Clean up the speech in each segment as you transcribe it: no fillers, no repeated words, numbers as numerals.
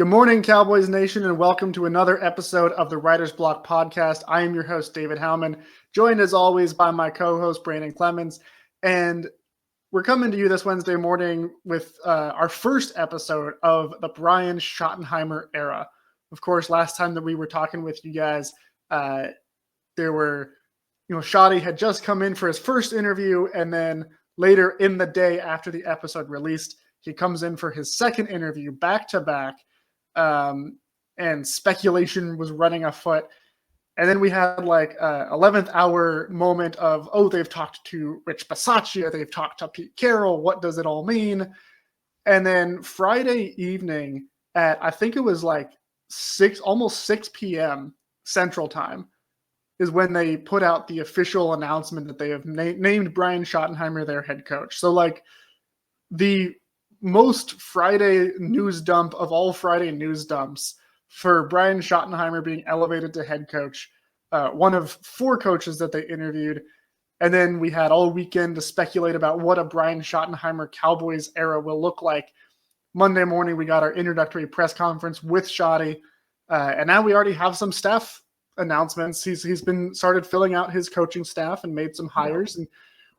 Good morning, Cowboys Nation, and welcome to another episode of the Writer's Block podcast. I am your host, David Howman, joined as always by my co-host, Brandon Clements. And we're coming to you this Wednesday morning with our first episode of the Brian Schottenheimer era. Of course, last time that we were talking with you guys, Schotty had just come in for his first interview, and then later in the day after the episode released, he comes in for his second interview back-to-back. And speculation was running afoot. And then we had like a 11th hour moment of, they've talked to Rich Bisaccia, they've talked to Pete Carroll, what does it all mean? And then Friday evening at, I think it was like almost 6 p.m. Central Time, is when they put out the official announcement that they have named Brian Schottenheimer their head coach. So like the most Friday news dump of all Friday news dumps for Brian Schottenheimer being elevated to head coach, one of four coaches that they interviewed. And then we had all weekend to speculate about what a Brian Schottenheimer Cowboys era will look like. Monday morning, we got our introductory press conference with Schotty. And now we already have some staff announcements. He's been started filling out his coaching staff and made some hires. And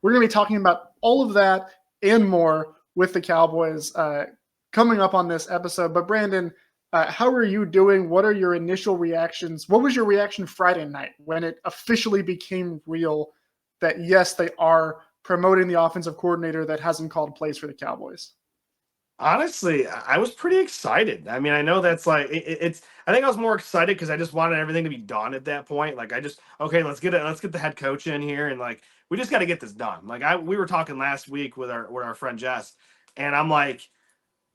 we're going to be talking about all of that and more with the Cowboys coming up on this episode. But Brandon, how are you doing? What are your initial reactions? What was your reaction Friday night when it officially became real that, yes, they are promoting the offensive coordinator that hasn't called plays for the Cowboys? Honestly, I was pretty excited. I mean, I know that's like it's. I think I was more excited because I just wanted everything to be done at that point. Like, let's get the head coach in here, and like we just got to get this done. Like we were talking last week with our friend Jess, and I'm like,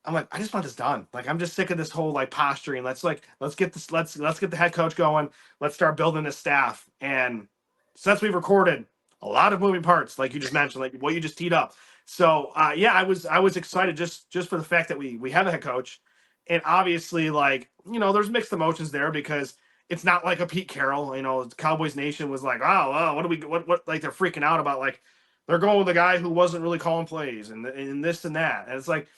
I just want this done. Like, I'm just sick of this whole like posturing. Let's get the head coach going. Let's start building this staff. And since we've recorded a lot of moving parts, like you just mentioned, like what you just teed up. So I was excited just for the fact that we have a head coach, and obviously like there's mixed emotions there because it's not like a Pete Carroll. Cowboys Nation was like, what do we what like they're freaking out about, like they're going with a guy who wasn't really calling plays and this and that, and it's like,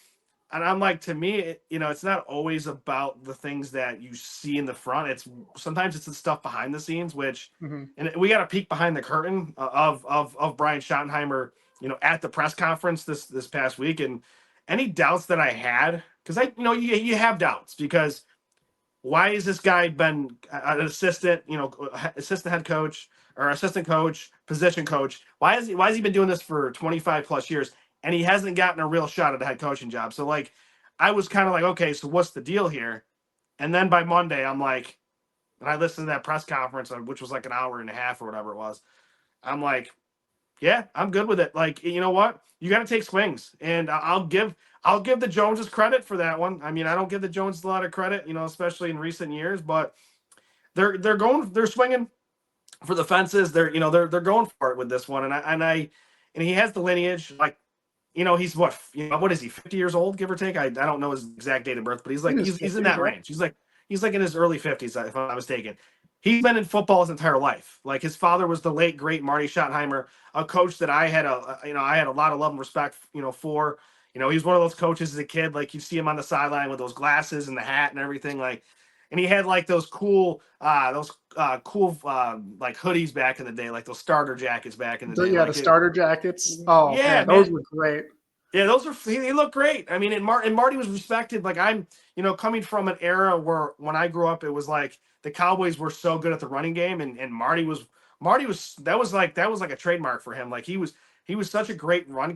and I'm like, to me, it's not always about the things that you see in the front. Sometimes it's the stuff behind the scenes, which and we got a peek behind the curtain of Brian Schottenheimer, at the press conference this past week. And any doubts that I had, because you have doubts, because why has this guy been an assistant, assistant head coach or assistant coach, position coach? Why has he been doing this for 25 plus years? And he hasn't gotten a real shot at a head coaching job. So like, I was kind of like, okay, so what's the deal here? And then by Monday, I'm like, and I listened to that press conference, which was like an hour and a half or whatever it was. I'm like, yeah, I'm good with it. Like, you know what? You got to take swings, and I'll give the Joneses credit for that one. I mean, I don't give the Joneses a lot of credit, especially in recent years, but they're swinging for the fences. They're going for it with this one, and he has the lineage. Like, he's what is he, 50 years old, give or take? I don't know his exact date of birth, but he's in that range. He's like in his early 50s, if I'm not mistaken. He's been in football his entire life. Like, his father was the late great Marty Schottenheimer, a coach that I had a lot of love and respect, for. He's one of those coaches as a kid, like you see him on the sideline with those glasses and the hat and everything, like, and he had like those cool like hoodies back in the day, like those starter jackets back in the day. Yeah, like the starter jackets. Oh yeah, man, those were great. Yeah, they look great. I mean, and Marty was respected. Like, I'm, coming from an era where when I grew up, it was like the Cowboys were so good at the running game, and Marty was that was like a trademark for him. Like, he was such a great run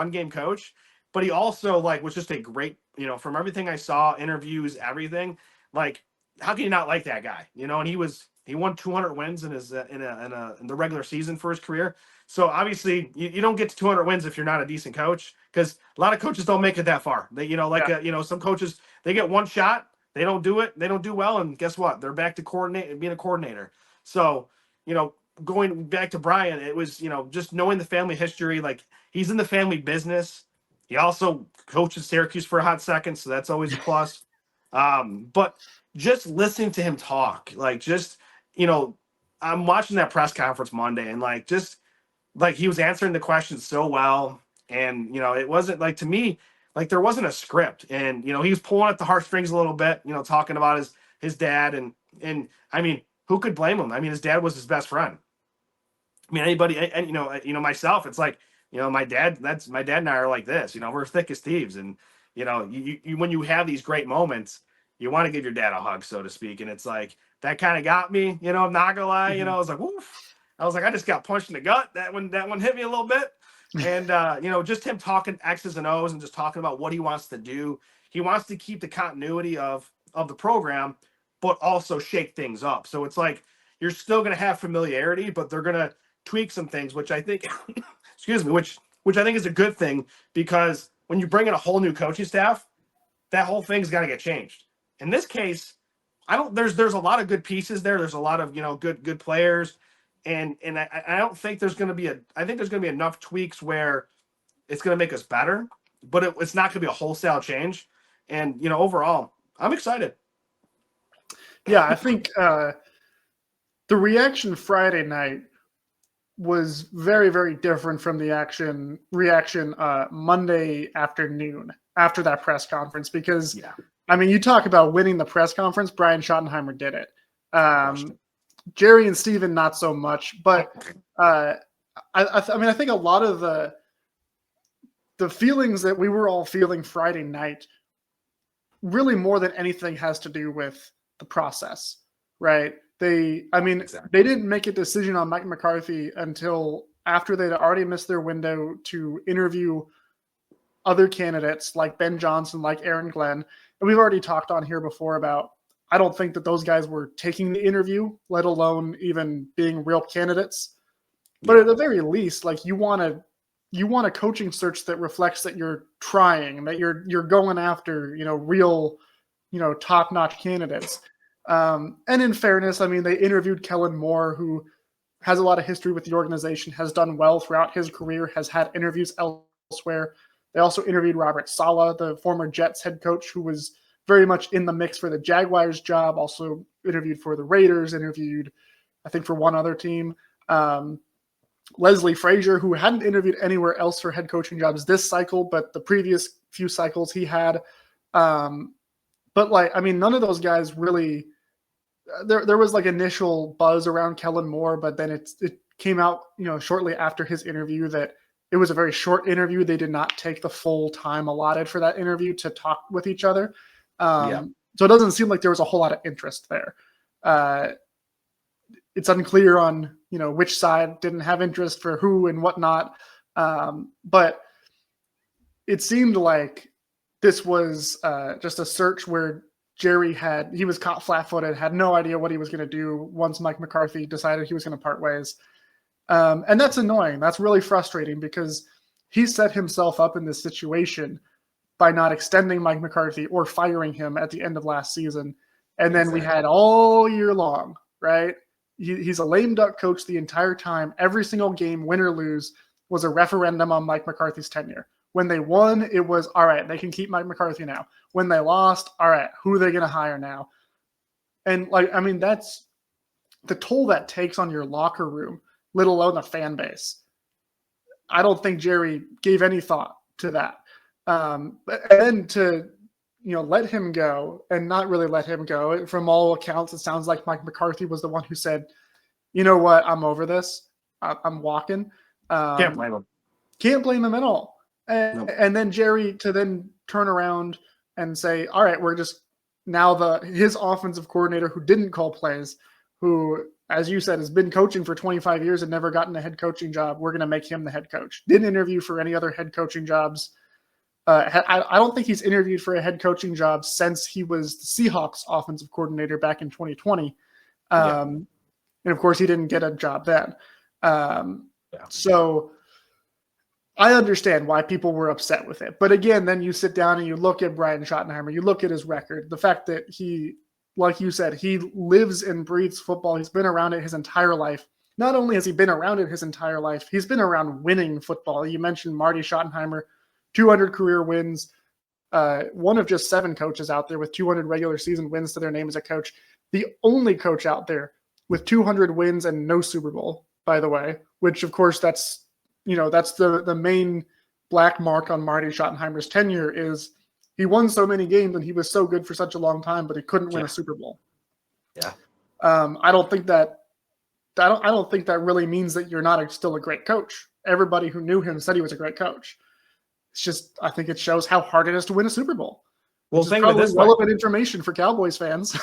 game coach, but he also like was just a great, from everything I saw, interviews, everything. Like, how can you not like that guy? And he won 200 wins in his in the regular season for his career. So obviously you don't get to 200 wins if you're not a decent coach, because a lot of coaches don't make it that far. They, some coaches, they get one shot, they don't do it, they don't do well, and guess what? They're back to being a coordinator. So, going back to Brian, it was, just knowing the family history, like, he's in the family business. He also coaches Syracuse for a hot second, so that's always a plus. But just listening to him talk, like, just, I'm watching that press conference Monday, and like, just like, he was answering the questions so well. And, it wasn't like, to me, like there wasn't a script, and he was pulling at the heartstrings a little bit, talking about his dad, and I mean, who could blame him? I mean, his dad was his best friend. I mean, anybody, and myself, it's like, my dad and I are like this, we're thick as thieves. And, you when you have these great moments, you want to give your dad a hug, so to speak. And it's like, that kind of got me, I'm not gonna lie, I was like, woof. I was like, I just got punched in the gut. That one hit me a little bit. And, just him talking X's and O's and just talking about what he wants to do. He wants to keep the continuity of the program, but also shake things up. So it's like, you're still going to have familiarity, but they're going to tweak some things, which I think, excuse me, which I think is a good thing, because when you bring in a whole new coaching staff, that whole thing's got to get changed. In this case, there's a lot of good pieces there. There's a lot of, good players. And I don't think there's going to be I think there's going to be enough tweaks where it's going to make us better, but it's not going to be a wholesale change. And, overall, I'm excited. Yeah, I think the reaction Friday night was very, very different from the reaction Monday afternoon after that press conference, because, I mean, you talk about winning the press conference, Brian Schottenheimer did it. Jerry and Steven, not so much, but I mean, I think a lot of the feelings that we were all feeling Friday night, really more than anything, has to do with the process, right? They didn't make a decision on Mike McCarthy until after they'd already missed their window to interview other candidates like Ben Johnson, like Aaron Glenn. And we've already talked on here before about, I don't think that those guys were taking the interview, let alone even being real candidates. But at the very least, like, you want a coaching search that reflects that you're trying, that you're going after, real, top-notch candidates. And in fairness, I mean, they interviewed Kellen Moore, who has a lot of history with the organization, has done well throughout his career, has had interviews elsewhere. They also interviewed Robert Saleh, the former Jets head coach, who was very much in the mix for the Jaguars job, also interviewed for the Raiders, interviewed, I think, for one other team. Leslie Frazier, who hadn't interviewed anywhere else for head coaching jobs this cycle, but the previous few cycles he had. But, like, I mean, none of those guys really there was like initial buzz around Kellen Moore, but then it came out, shortly after his interview that it was a very short interview. They did not take the full time allotted for that interview to talk with each other. So it doesn't seem like there was a whole lot of interest there. It's unclear on, which side didn't have interest for who and whatnot. But it seemed like this was just a search where Jerry he was caught flat-footed, had no idea what he was going to do once Mike McCarthy decided he was going to part ways. And that's annoying. That's really frustrating, because he set himself up in this situation by not extending Mike McCarthy or firing him at the end of last season. And then we had all year long, right? He's a lame duck coach the entire time. Every single game, win or lose, was a referendum on Mike McCarthy's tenure. When they won, it was, all right, they can keep Mike McCarthy now. When they lost, all right, who are they going to hire now? And, like, I mean, that's the toll that takes on your locker room, let alone the fan base. I don't think Jerry gave any thought to that. And then to, let him go, and not really let him go. From all accounts, it sounds like Mike McCarthy was the one who said, you know what, I'm over this. I'm walking. Can't blame him. Can't blame him at all. And then Jerry to then turn around and say, all right, we're just now his offensive coordinator, who didn't call plays, who, as you said, has been coaching for 25 years and never gotten a head coaching job. We're going to make him the head coach. Didn't interview for any other head coaching jobs. I don't think he's interviewed for a head coaching job since he was the Seahawks offensive coordinator back in 2020. And of course, he didn't get a job then. So I understand why people were upset with it. But again, then you sit down and you look at Brian Schottenheimer, you look at his record, the fact that he, like you said, he lives and breathes football. He's been around it his entire life. Not only has he been around it his entire life, he's been around winning football. You mentioned Marty Schottenheimer, 200 career wins, one of just 7 coaches out there with 200 regular season wins to their name as a coach. The only coach out there with 200 wins and no Super Bowl, by the way, which of course that's the main black mark on Marty Schottenheimer's tenure is he won so many games and he was so good for such a long time, but he couldn't win a Super Bowl. Yeah. I don't think that really means that you're not still a great coach. Everybody who knew him said he was a great coach. It's just, I think it shows how hard it is to win a Super Bowl. Well, which is probably relevant information for Cowboys fans.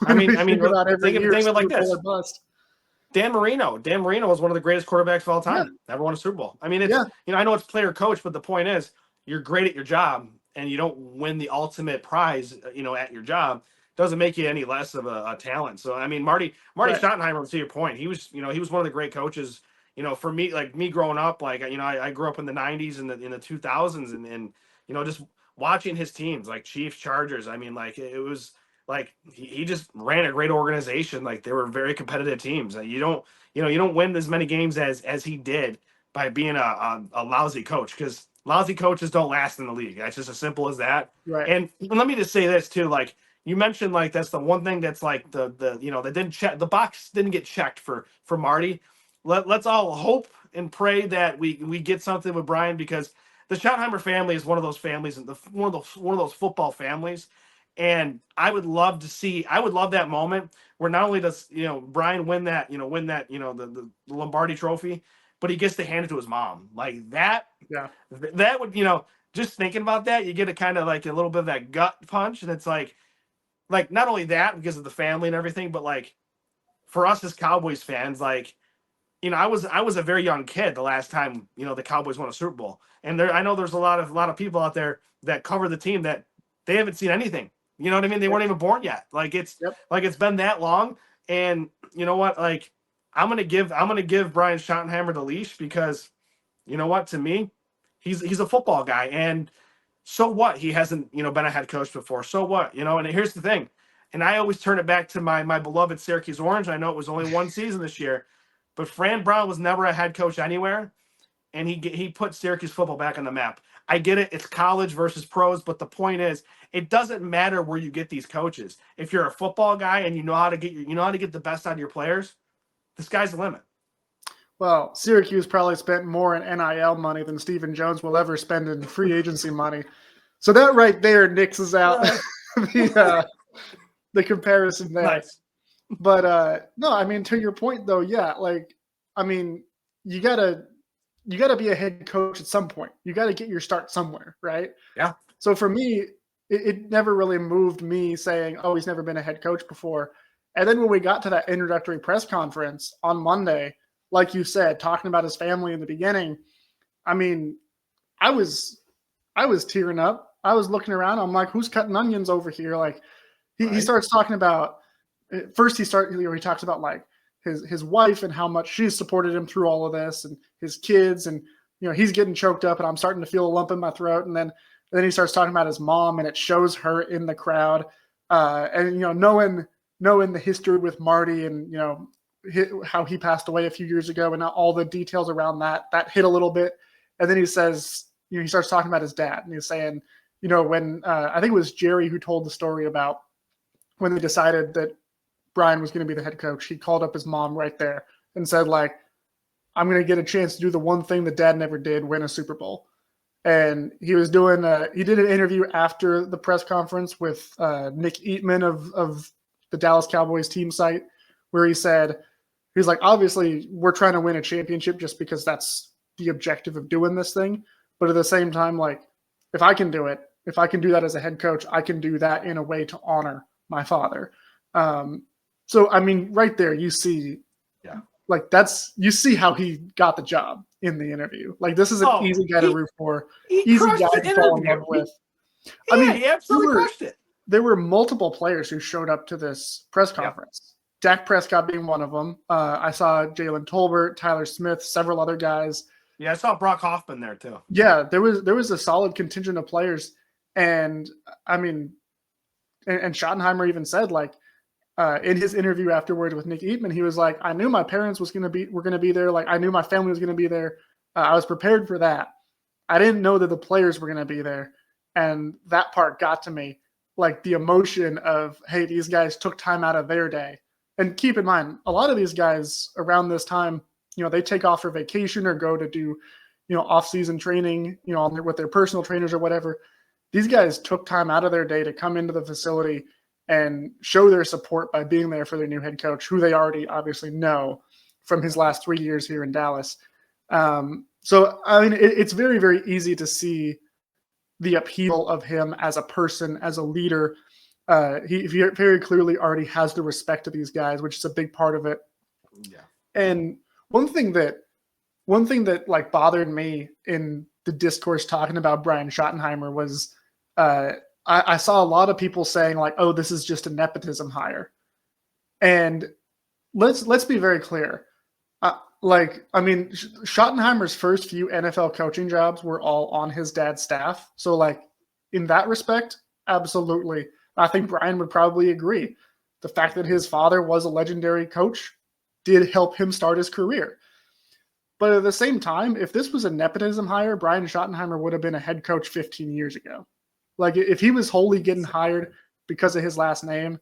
I mean, think of it like this. Dan Marino was one of the greatest quarterbacks of all time. Never won a Super Bowl. I mean, it's I know it's player coach, but the point is you're great at your job and you don't win the ultimate prize, at your job. Doesn't make you any less of a talent. So I mean, Marty Schottenheimer, to your point, he was one of the great coaches. For me, like me growing up, like I grew up in the '90s and in the 2000s, and just watching his teams like Chiefs, Chargers. I mean, like it was like he just ran a great organization. Like they were very competitive teams. You don't win as many games as he did by being a lousy coach, because lousy coaches don't last in the league. That's just as simple as that. Right. And let me just say this too, like. You mentioned like that's the one thing that's like that didn't check, the box didn't get checked for Marty. Let's all hope and pray that we get something with Brian, because the Schottenheimer family is one of those families, and one of those football families. And I would love that moment where not only does Brian win that the Lombardi trophy, but he gets to hand it to his mom like that. Yeah, that would just thinking about that, you get a kind of like a little bit of that gut punch, and it's like not only that because of the family and everything, but like for us as Cowboys fans, like, I was a very young kid the last time, the Cowboys won a Super Bowl. And I know there's a lot of people out there that cover the team that they haven't seen anything. You know what I mean? They weren't even born yet. Like it's been that long. And you know what? Like I'm gonna give Brian Schottenheimer the leash, because you know what? To me, he's a football guy, and so what? He hasn't, been a head coach before. So what? And here's the thing. And I always turn it back to my beloved Syracuse Orange. I know it was only one season this year, but Fran Brown was never a head coach anywhere, and he put Syracuse football back on the map. I get it. It's college versus pros, but the point is, it doesn't matter where you get these coaches. If you're a football guy and you know how to get the best out of your players, the sky's the limit. Well, Syracuse probably spent more in NIL money than Stephen Jones will ever spend in free agency money. So that right there nixes out the comparison there. Nice. But no, I mean, to your point though, yeah, like, I mean, you gotta be a head coach at some point. You gotta get your start somewhere, right? Yeah. So for me, it never really moved me saying, oh, he's never been a head coach before. And then when we got to that introductory press conference on Monday, like you said, talking about his family in the beginning, I mean, I was tearing up. I was looking around. I'm like, who's cutting onions over here? Like, he starts talking about, first he talks about like his wife and how much she's supported him through all of this, and his kids, and he's getting choked up, and I'm starting to feel a lump in my throat. And then he starts talking about his mom, and it shows her in the crowd, and knowing the history with Marty, and how he passed away a few years ago, and all the details around that hit a little bit. And then he says, he starts talking about his dad, and he's saying, when I think it was Jerry who told the story about when they decided that Brian was going to be the head coach, he called up his mom right there and said, like, I'm going to get a chance to do the one thing that dad never did, win a Super Bowl. And he was doing he did an interview after the press conference with Nick Eatman of the Dallas Cowboys team site, where he said, he's like, obviously we're trying to win a championship just because that's the objective of doing this thing. But at the same time, like, if I can do it, if I can do that as a head coach, I can do that in a way to honor my father. So, I mean, right there, you see, like you see how he got the job in the interview. Like, this is an easy guy to root for, easy guy to fall in love with. I mean, he absolutely crushed it. There were multiple players who showed up to this press conference. Dak Prescott being one of them. I saw Jalen Tolbert, Tyler Smith, several other guys. Yeah, I saw Brock Hoffman there too. Yeah, there was a solid contingent of players, and I mean, and Schottenheimer even said, like, in his interview afterwards with Nick Eatman, he was like, I knew my parents were going to be there. Like, I knew my family was going to be there. I was prepared for that. I didn't know that the players were going to be there, and that part got to me. Like, the emotion of, hey, these guys took time out of their day. And keep in mind, a lot of these guys around this time, they take off for vacation or go to do, off-season training, with their personal trainers or whatever. These guys took time out of their day to come into the facility and show their support by being there for their new head coach, who they already obviously know from his last 3 years here in Dallas. So, I mean, it's very, very easy to see the appeal of him as a person, as a leader. He very clearly already has the respect of these guys, which is a big part of it. Yeah. And one thing that like bothered me in the discourse talking about Brian Schottenheimer was I saw a lot of people saying like, oh, this is just a nepotism hire. And let's be very clear. Schottenheimer's first few NFL coaching jobs were all on his dad's staff. So like in that respect, absolutely. I think Brian would probably agree. The fact that his father was a legendary coach did help him start his career. But at the same time, if this was a nepotism hire, Brian Schottenheimer would have been a head coach 15 years ago. Like if he was wholly getting hired because of his last name,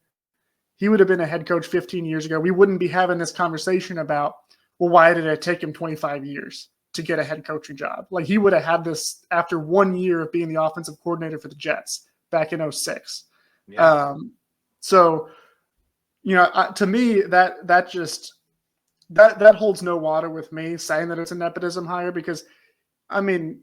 he would have been a head coach 15 years ago. We wouldn't be having this conversation about, well, why did it take him 25 years to get a head coaching job? Like he would have had this after 1 year of being the offensive coordinator for the Jets back in 2006. Yeah. To me, that holds no water with me saying that it's a nepotism hire because, I mean,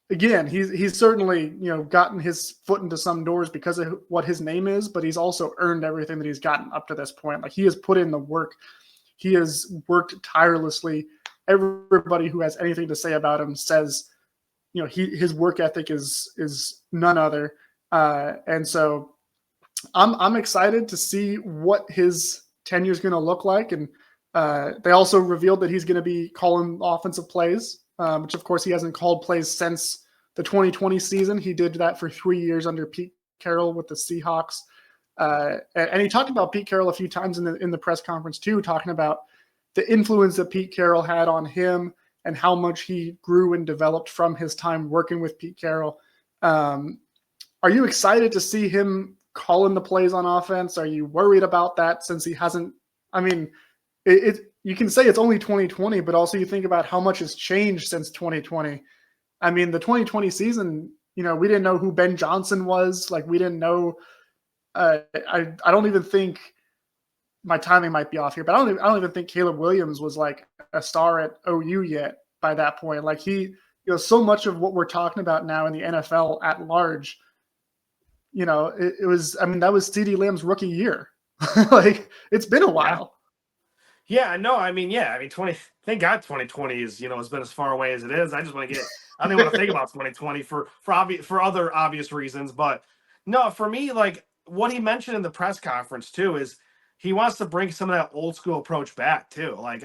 again, he's certainly, gotten his foot into some doors because of what his name is, but he's also earned everything that he's gotten up to this point. Like he has put in the work. He has worked tirelessly. Everybody who has anything to say about him says, his work ethic is none other. And so I'm excited to see what his tenure is going to look like. And they also revealed that he's going to be calling offensive plays, which of course he hasn't called plays since the 2020 season. He did that for 3 years under Pete Carroll with the Seahawks. And he talked about Pete Carroll a few times in the press conference too, talking about the influence that Pete Carroll had on him and how much he grew and developed from his time working with Pete Carroll. Are you excited to see him calling the plays on offense? Are you worried about that since he hasn't? I mean, you can say it's only 2020, but also you think about how much has changed since 2020. I mean, the 2020 season, we didn't know who Ben Johnson was. Like we didn't know. I don't even think my timing might be off here, but I don't even think Caleb Williams was like a star at OU yet by that point. Like so much of what we're talking about now in the NFL at large, it was, I mean, that was CeeDee Lamb's rookie year. Like it's been a while. Yeah, no, I mean, thank God 2020 is, has been as far away as it is. I just want to I don't even want to think about 2020 for other obvious reasons. But no, for me, like what he mentioned in the press conference too, is he wants to bring some of that old school approach back too. Like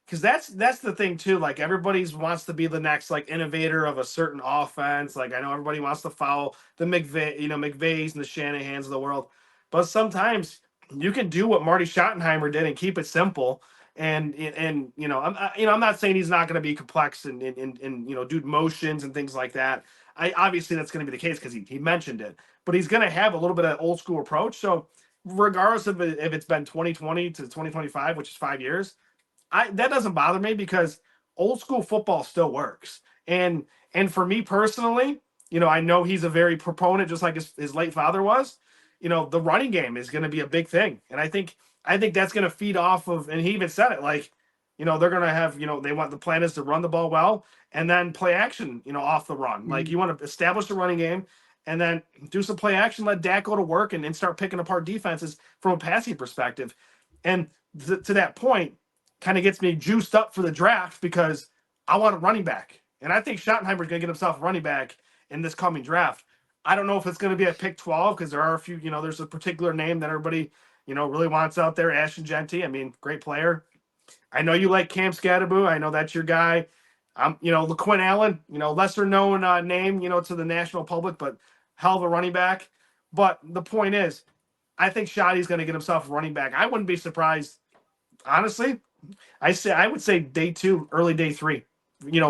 because that's the thing too. Like everybody wants to be the next like innovator of a certain offense. Like I know everybody wants to follow the McVays and the Shanahans of the world, but sometimes you can do what Marty Schottenheimer did and keep it simple. And I'm not saying he's not going to be complex and do motions and things like that. Obviously that's going to be the case because he mentioned it, but he's going to have a little bit of old school approach. So regardless of if it's been 2020 to 2025, which is 5 years, that doesn't bother me because old school football still works. And for me personally, I know he's a very proponent, just like his late father was. The running game is going to be a big thing. And I think that's going to feed off of, and he even said it, like, they're going to have, the plan is to run the ball well and then play action, off the run. Mm-hmm. Like you want to establish the running game and then do some play action, let Dak go to work and start picking apart defenses from a passing perspective. And to that point kind of gets me juiced up for the draft because I want a running back. And I think Schottenheimer's going to get himself a running back in this coming draft. I don't know if it's going to be at pick 12 because there are a few, there's a particular name that everybody, really wants out there. Ashton Genty. I mean, great player. I know you like Cam Scatterbo. I know that's your guy. LaQuinn Allen, lesser known name, to the national public, but hell of a running back. But the point is, I think Shotty's going to get himself a running back. I wouldn't be surprised, honestly. I would say day 2, early day 3,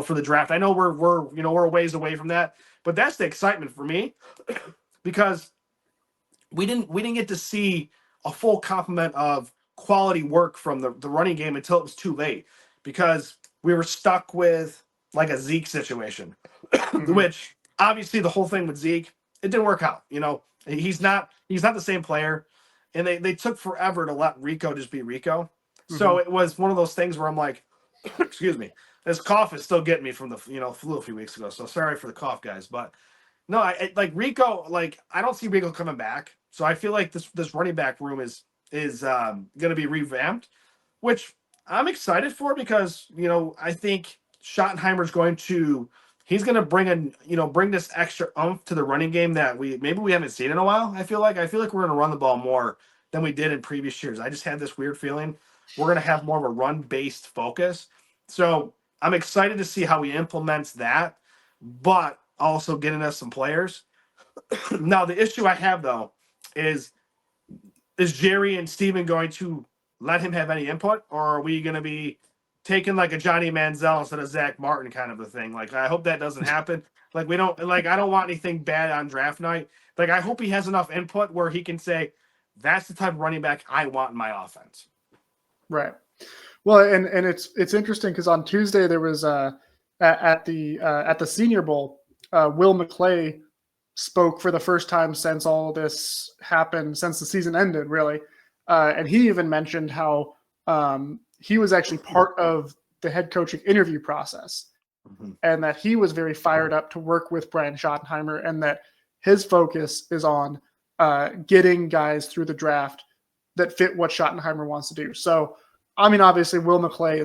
for the draft. I know we're a ways away from that. But that's the excitement for me because we didn't get to see a full complement of quality work from the running game until it was too late because we were stuck with like a Zeke situation, Mhm. which obviously the whole thing with Zeke, it didn't work out. He's not the same player, and they took forever to let Rico just be Rico. So Mhm. it was one of those things where I'm like, excuse me, this cough is still getting me from the flu a few weeks ago. So sorry for the cough, guys. But no, like Rico, like I don't see Rico coming back. So I feel like this running back room is going to be revamped, which I'm excited for because I think Schottenheimer's he's going to bring this extra oomph to the running game that we haven't seen in a while. I feel like we're going to run the ball more than we did in previous years. I just had this weird feeling we're going to have more of a run based focus. So I'm excited to see how he implements that, but also getting us some players. Now the issue I have though is Jerry and Steven going to let him have any input, or are we going to be taking like a Johnny Manziel instead of Zach Martin kind of a thing? Like, I hope that doesn't happen. Like, I don't want anything bad on draft night. Like, I hope he has enough input where he can say, that's the type of running back I want in my offense. Right. Well, and it's interesting because on Tuesday there was at the Senior Bowl, Will McClay spoke for the first time since all this happened, since the season ended, really, and he even mentioned how he was actually part of the head coaching interview process, and that he was very fired up to work with Brian Schottenheimer, and that his focus is on getting guys through the draft that fit what Schottenheimer wants to do. So, I mean, obviously, Will McClay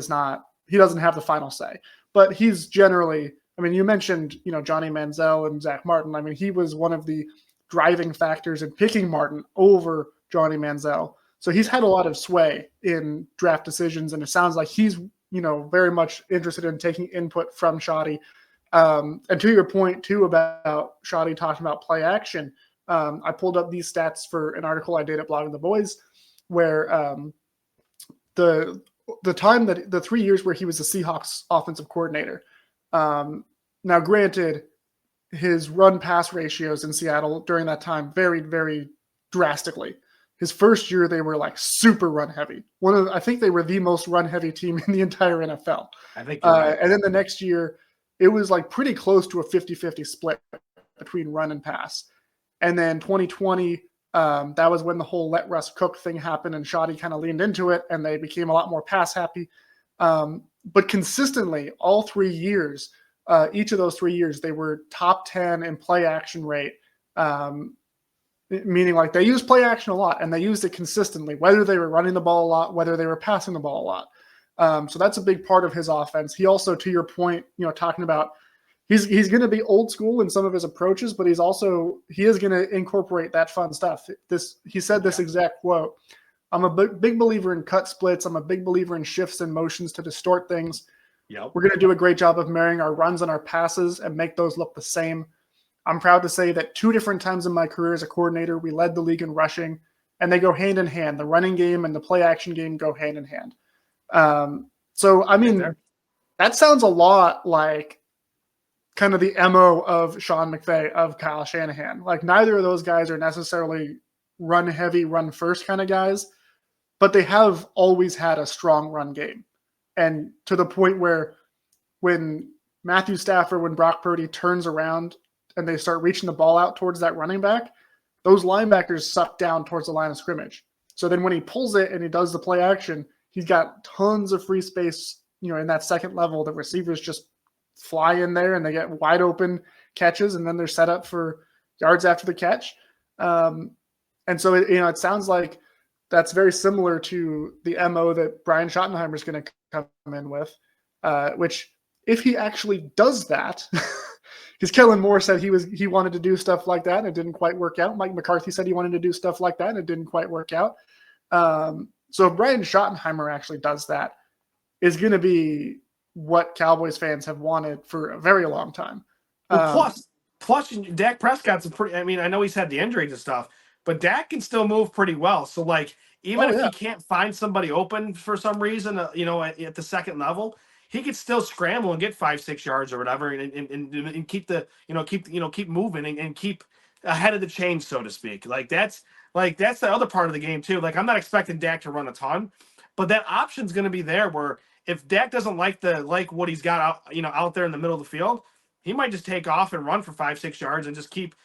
he doesn't have the final say, but he's generally, I mean, you mentioned, Johnny Manziel and Zach Martin. I mean, he was one of the driving factors in picking Martin over Johnny Manziel. So he's had a lot of sway in draft decisions, and it sounds like he's, very much interested in taking input from Shoddy. And to your point, too, about Shoddy talking about play action, I pulled up these stats for an article I did at Blogging the Boys, where the time that the 3 years where he was the Seahawks offensive coordinator. Now, granted, his run pass ratios in Seattle during that time varied very drastically. His first year, they were like super run heavy. I think they were the most run heavy team in the entire NFL. I think you're right. And then the next year, it was like pretty close to a 50-50 split between run and pass. And then 2020, that was when the whole let Russ cook thing happened, and Shoddy kind of leaned into it, and they became a lot more pass happy. But consistently, all 3 years, each of those 3 years, they were top 10 in play action rate, meaning like they used play action a lot, and they used it consistently, whether they were running the ball a lot, whether they were passing the ball a lot. So that's a big part of his offense. He also, to your point, talking about he's going to be old school in some of his approaches, but he is going to incorporate that fun stuff. He said this exact quote: "I'm a big believer in cut splits. I'm a big believer in shifts and motions to distort things. Yep. We're going to do a great job of marrying our runs and our passes and make those look the same. I'm proud to say that 2 different times in my career as a coordinator, we led the league in rushing, and they go hand in hand. The running game and the play action game go hand in hand." So, I mean, that sounds a lot like kind of the MO of Sean McVay, of Kyle Shanahan. Like, neither of those guys are necessarily run heavy, run first kind of guys, but they have always had a strong run game. And to the point where when Matthew Stafford, when Brock Purdy turns around and they start reaching the ball out towards that running back, those linebackers suck down towards the line of scrimmage. So then when he pulls it and he does the play action, he's got tons of free space, in that second level. The receivers just fly in there and they get wide open catches, and then they're set up for yards after the catch. And so it sounds like that's very similar to the MO that Brian Schottenheimer is going to come in with, which if he actually does that, because Kellen Moore said he wanted to do stuff like that and it didn't quite work out. Mike McCarthy said he wanted to do stuff like that and it didn't quite work out. So if Brian Schottenheimer actually does that, is going to be what Cowboys fans have wanted for a very long time. Well, plus, Dak Prescott's I mean, I know he's had the injuries and stuff, but Dak can still move pretty well. So, like, even if he can't find somebody open for some reason, at the second level, he could still scramble and get 5-6 yards or whatever, and keep keep moving and keep ahead of the chain, so to speak. Like that's the other part of the game too. Like, I'm not expecting Dak to run a ton, but that option's going to be there where if Dak doesn't like what he's got out there in the middle of the field, he might just take off and run for 5-6 yards and just keep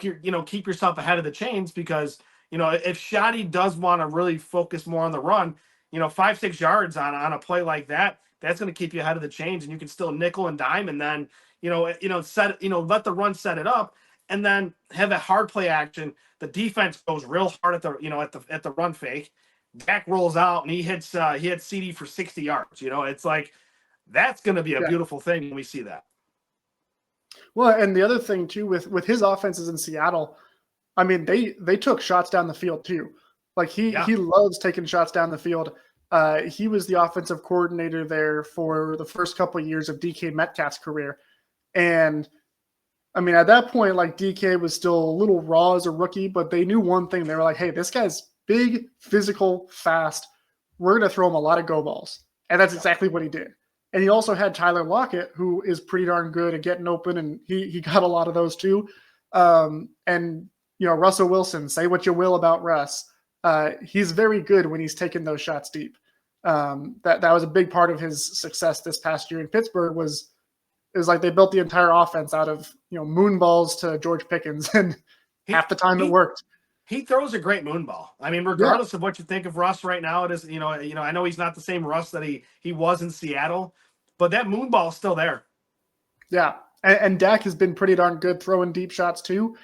yourself ahead of the chains because if Shotty does want to really focus more on the run, 5-6 yards on a play like that, that's going to keep you ahead of the chains, and you can still nickel and dime, and then let the run set it up, and then have a hard play action. The defense goes real hard at the run fake. Dak rolls out and he hits CD for 60 yards. It's like that's going to be a beautiful thing when we see that. Well, and the other thing too with his offenses in Seattle, I mean they took shots down the field too. Like he loves taking shots down the field. He was the offensive coordinator there for the first couple of years of DK Metcalf's career, and I mean at that point, like DK was still a little raw as a rookie, but they knew one thing: they were like, "Hey, this guy's big, physical, fast. We're going to throw him a lot of go balls," and that's exactly what he did. And he also had Tyler Lockett, who is pretty darn good at getting open, and he got a lot of those too. And Russell Wilson, say what you will about Russ. He's very good when he's taking those shots deep. That was a big part of his success this past year in Pittsburgh. It was like they built the entire offense out of moon balls to George Pickens, and half the time it worked. He throws a great moon ball. I mean, regardless of what you think of Russ right now, it is I know he's not the same Russ that he was in Seattle, but that moon ball is still there. Yeah, and Dak has been pretty darn good throwing deep shots too.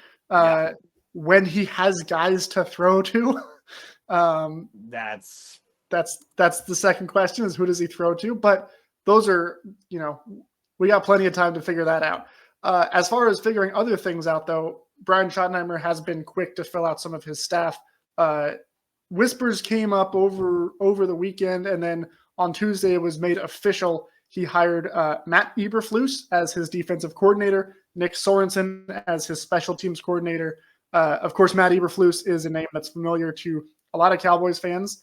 When he has guys to throw to. That's the second question is who does he throw to? But those are, we got plenty of time to figure that out. As far as figuring other things out, though, Brian Schottenheimer has been quick to fill out some of his staff. Whispers came up over the weekend, and then on Tuesday it was made official. He hired Matt Eberflus as his defensive coordinator, Nick Sorensen as his special teams coordinator. Of course, Matt Eberflus is a name that's familiar to a lot of Cowboys fans.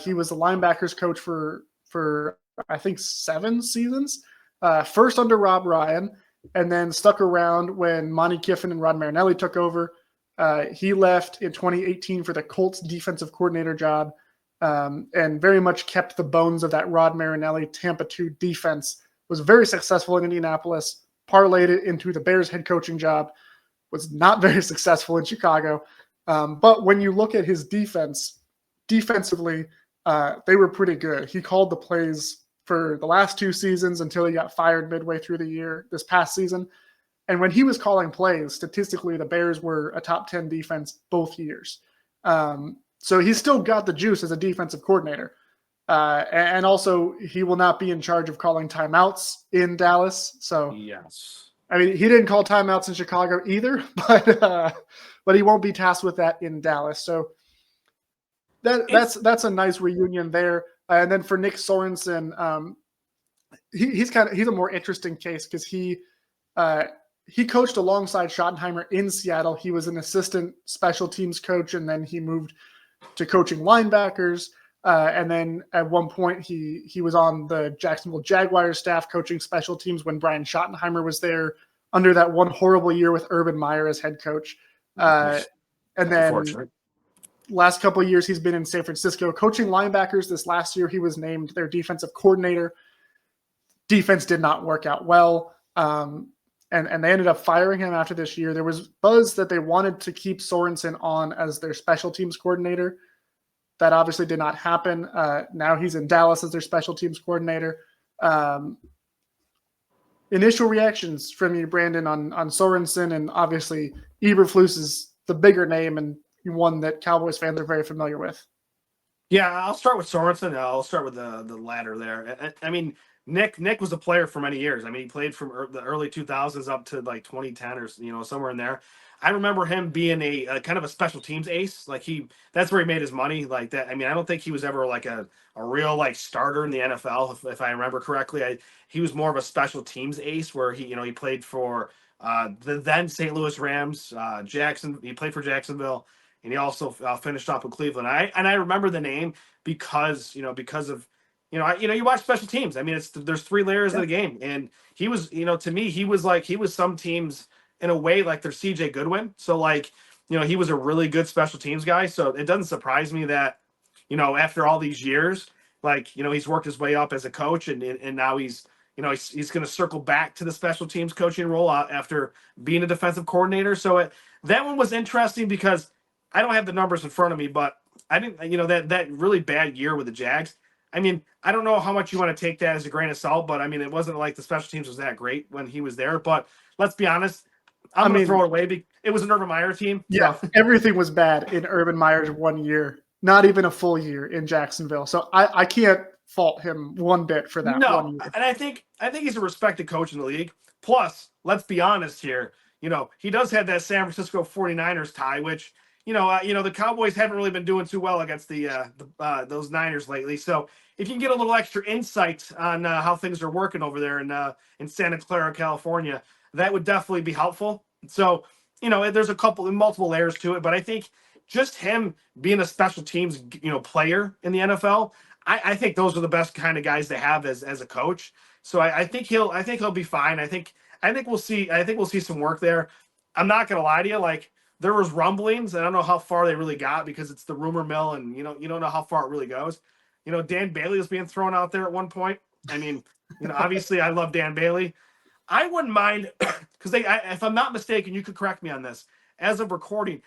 He was the linebackers coach for I think 7 seasons, first under Rob Ryan, and then stuck around when Monty Kiffin and Rod Marinelli took over. He left in 2018 for the Colts defensive coordinator job, and very much kept the bones of that Rod Marinelli Tampa 2 defense. Was very successful in Indianapolis, parlayed it into the Bears head coaching job, was not very successful in Chicago. But when you look at his defensively, they were pretty good. He called the plays for the last 2 seasons until he got fired midway through the year this past season. And when he was calling plays, statistically, the Bears were a top 10 defense both years. So he's still got the juice as a defensive coordinator. And also, he will not be in charge of calling timeouts in Dallas. So, yes. I mean, he didn't call timeouts in Chicago either, but he won't be tasked with that in Dallas. So that's a nice reunion there. And then for Nick Sorensen, he's a more interesting case because he coached alongside Schottenheimer in Seattle. He was an assistant special teams coach, and then he moved to coaching linebackers. And then at one point he was on the Jacksonville Jaguars staff coaching special teams when Brian Schottenheimer was there under that one horrible year with Urban Meyer as head coach. And then last couple of years he's been in San Francisco coaching linebackers. This last year he was named their defensive coordinator. Defense did not work out well. And they ended up firing him after this year. There was buzz that they wanted to keep Sorensen on as their special teams coordinator. That obviously did not happen. Now he's in Dallas as their special teams coordinator. Initial reactions from you, Brandon, on Sorensen, and obviously Eberflus is the bigger name and one that Cowboys fans are very familiar with. Yeah, I'll start with Sorensen. I'll start with the latter there. I mean, Nick was a player for many years. I mean, he played from the early 2000s up to like 2010 or somewhere in there. I remember him being a kind of a special teams ace. Like that's where he made his money. Like that. I mean, I don't think he was ever like a real like starter in the NFL, if I remember correctly. He was more of a special teams ace where he played for the then St. Louis Rams, He played for Jacksonville, and he also finished up in Cleveland. I remember the name because of you watch special teams. I mean, there's 3 layers of the game, and he was to me he was some teams in a way like their CJ Goodwin. So like he was a really good special teams guy. So it doesn't surprise me that after all these years like, he's worked his way up as a coach, and now he's going to circle back to the special teams coaching role after being a defensive coordinator. So that one was interesting because I don't have the numbers in front of me, but I didn't, that really bad year with the Jags. I mean, I don't know how much you want to take that as a grain of salt, but I mean, it wasn't like the special teams was that great when he was there. But let's be honest, I'm going to throw it away. It was an Urban Meyer team. Yeah, So. everything was bad in Urban Meyer's 1 year, not even a full year in Jacksonville. So I can't fault him one bit for that 1 year. And I think he's a respected coach in the league. Plus, let's be honest here, he does have that San Francisco 49ers tie, which the Cowboys haven't really been doing too well against those Niners lately. So if you can get a little extra insight on how things are working over there in Santa Clara, California, that would definitely be helpful. So there's multiple layers to it, but I think just him being a special teams player in the NFL, I think those are the best kind of guys to have as a coach. So I think he'll be fine. I think we'll see some work there. I'm not gonna lie to you, like there was rumblings. I don't know how far they really got because it's the rumor mill, and you don't know how far it really goes. Dan Bailey was being thrown out there at one point. I mean, obviously I love Dan Bailey. I wouldn't mind because if I'm not mistaken, you could correct me on this. As of recording,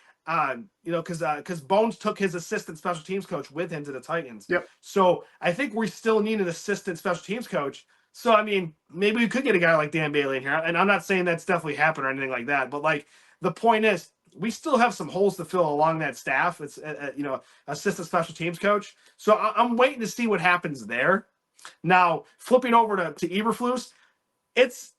because Bones took his assistant special teams coach with him to the Titans. Yep. So I think we still need an assistant special teams coach. So I mean, maybe we could get a guy like Dan Bailey in here. And I'm not saying that's definitely happened or anything like that, but like the point is, we still have some holes to fill along that staff. It's assistant special teams coach. So I'm waiting to see what happens there. Now flipping over to Eberflus, it's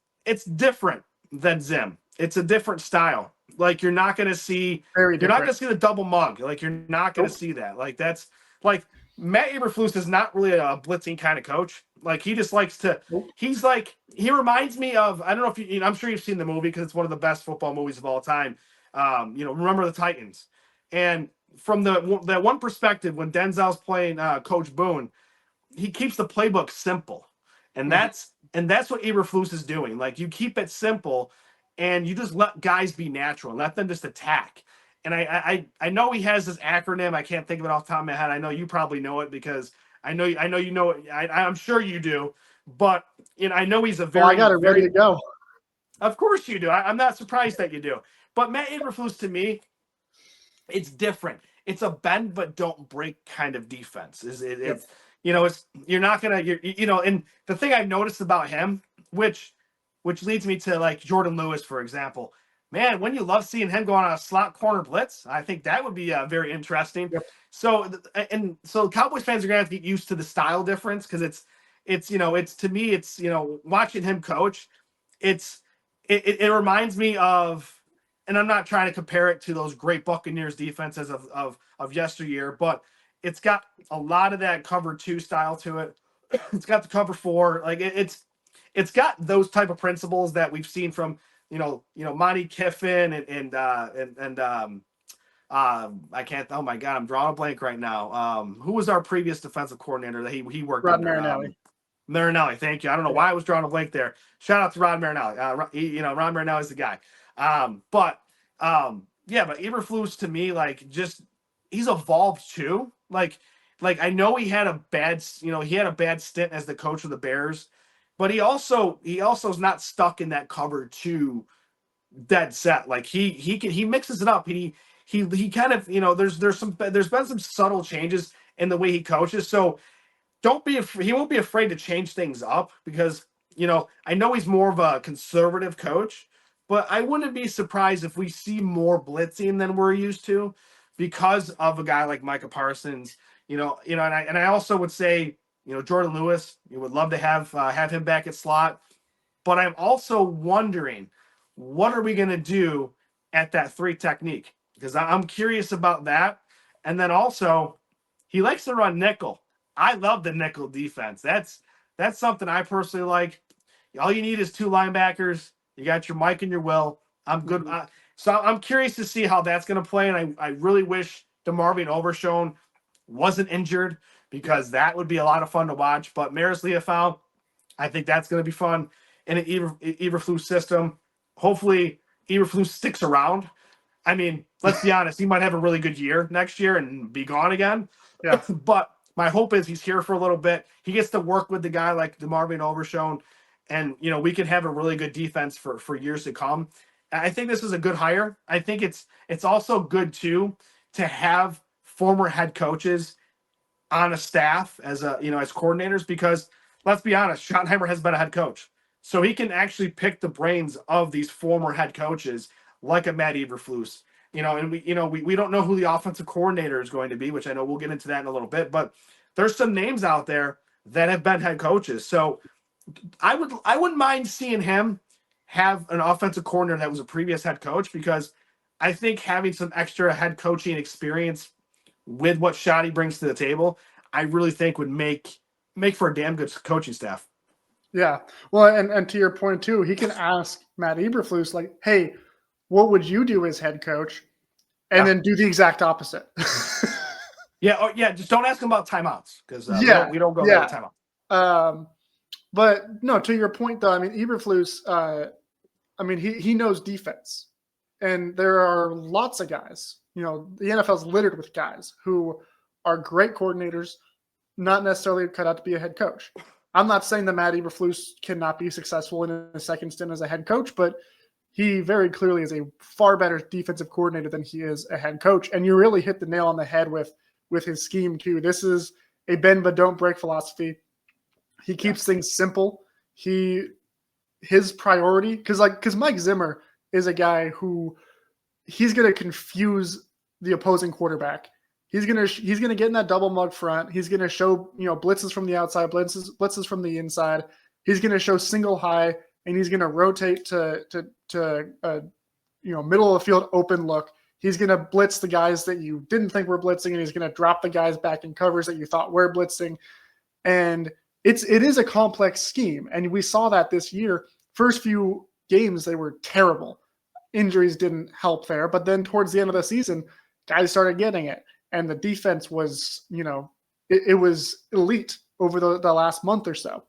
different than Zim. It's a different style. Like you're not going to see the double mug. Like you're not going to see that. Like that's like Matt Eberflus is not really a blitzing kind of coach. Like he just likes to. He reminds me of, I don't know if I'm sure you've seen the movie because it's one of the best football movies of all time. Remember the Titans, and from that one perspective when Denzel's playing Coach Boone, he keeps the playbook simple, and that's what Eberflus is doing. Like you keep it simple, and you just let guys be natural, let them just attack. And I know he has this acronym. I can't think of it off the top of my head. I know you probably know it because I know you know it. I'm sure you do. But I know he's a very. I got it ready to go. Of course you do. I'm not surprised that you do. But Matt Eberflus, to me, it's different. It's a bend but don't break kind of defense. It's you're not gonna and the thing I've noticed about him, which leads me to like Jordan Lewis, for example. Man, when you love seeing him go on a slot corner blitz, I think that would be very interesting. Yep. So Cowboys fans are gonna have to get used to the style difference because it's to me it's watching him coach, it reminds me of, and I'm not trying to compare it to those great Buccaneers defenses of yesteryear, but it's got a lot of that cover 2 style to it. It's got the cover 4, like it's got those type of principles that we've seen from Monty Kiffin and I can't. Oh my God, I'm drawing a blank right now. Who was our previous defensive coordinator that he worked Rod under? Marinelli. Marinelli, thank you. I don't know why I was drawing a blank there. Shout out to Rod Marinelli. Rod Marinelli's the guy. But Eberflus to me, like, just he's evolved too. Like I know he had a bad stint as the coach of the Bears, but he also is not stuck in that cover 2 dead set. Like he mixes it up. He kind of there's been some subtle changes in the way he coaches. So he won't be afraid to change things up because I know he's more of a conservative coach, but I wouldn't be surprised if we see more blitzing than we're used to because of a guy like Micah Parsons. And I also would say Jordan Lewis. You would love to have him back at slot, but I'm also wondering what are we going to do at that 3 technique because I'm curious about that. And then also he likes to run nickel. I love the nickel defense. That's something I personally like. All you need is 2 linebackers. You got your Mike and your Will. I'm good. So I'm curious to see how that's going to play. And I really wish DeMarvion Overshown wasn't injured because that would be a lot of fun to watch. But Maris Leofau, I think that's going to be fun in an Eberflus system. Hopefully Eberflus sticks around. I mean, let's be honest. He might have a really good year next year and be gone again. Yeah. But My hope is he's here for a little bit. He gets to work with the guy like DeMarvin Overshone, and we can have a really good defense for years to come. I think this is a good hire. I think it's also good too to have former head coaches on a staff as as coordinators, because let's be honest, Schottenheimer has been a head coach, so he can actually pick the brains of these former head coaches like a Matt Eberflus. And we don't know who the offensive coordinator is going to be, which I know we'll get into that in a little bit, but there's some names out there that have been head coaches. So I wouldn't mind seeing him have an offensive coordinator that was a previous head coach, because I think having some extra head coaching experience with what Shotty brings to the table, I really think would make for a damn good coaching staff. Yeah. Well, and to your point too, he can ask Matt Eberflus, like, hey, what would you do as head coach? And then do the exact opposite. Yeah. Just don't ask him about timeouts, because we don't go about timeout. But no, to your point though, I mean, Eberflus, he knows defense, and there are lots of guys. The NFL's littered with guys who are great coordinators, not necessarily cut out to be a head coach. I'm not saying that Matt Eberflus cannot be successful in a second stint as a head coach, but he very clearly is a far better defensive coordinator than he is a head coach. And you really hit the nail on the head with his scheme too. This is a bend but don't break philosophy. He keeps things simple. His priority, because Mike Zimmer is a guy who he's going to confuse the opposing quarterback. He's gonna get in that double mug front. He's gonna show blitzes from the outside, blitzes from the inside. He's gonna show single high, and he's gonna rotate to middle of the field open look. He's gonna blitz the guys that you didn't think were blitzing, and he's gonna drop the guys back in covers that you thought were blitzing. And it is a complex scheme, and we saw that this year. First few games they were terrible. Injuries didn't help there, but then towards the end of the season, guys started getting it. And the defense was, it was elite over the last month or so.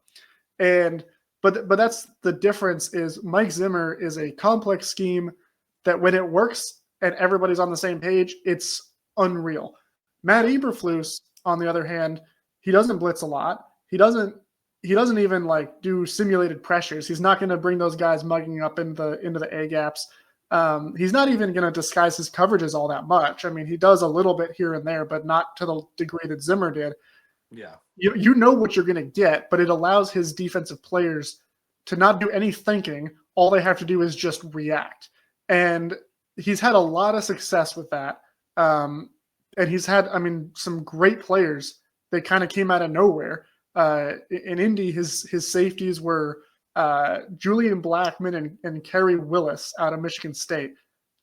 But that's the difference is Mike Zimmer is a complex scheme that when it works and everybody's on the same page, it's unreal. Matt Eberflus, on the other hand, he doesn't blitz a lot. He doesn't even do simulated pressures. He's not going to bring those guys mugging up into the A gaps. He's not even going to disguise his coverages all that much. I mean, he does a little bit here and there, but not to the degree that Zimmer did. Yeah. You know what you're going to get, but it allows his defensive players to not do any thinking. All they have to do is just react. And he's had a lot of success with that. And he's had, some great players that kind of came out of nowhere. In Indy, his safeties were Julian Blackman and Kerry Willis out of Michigan State,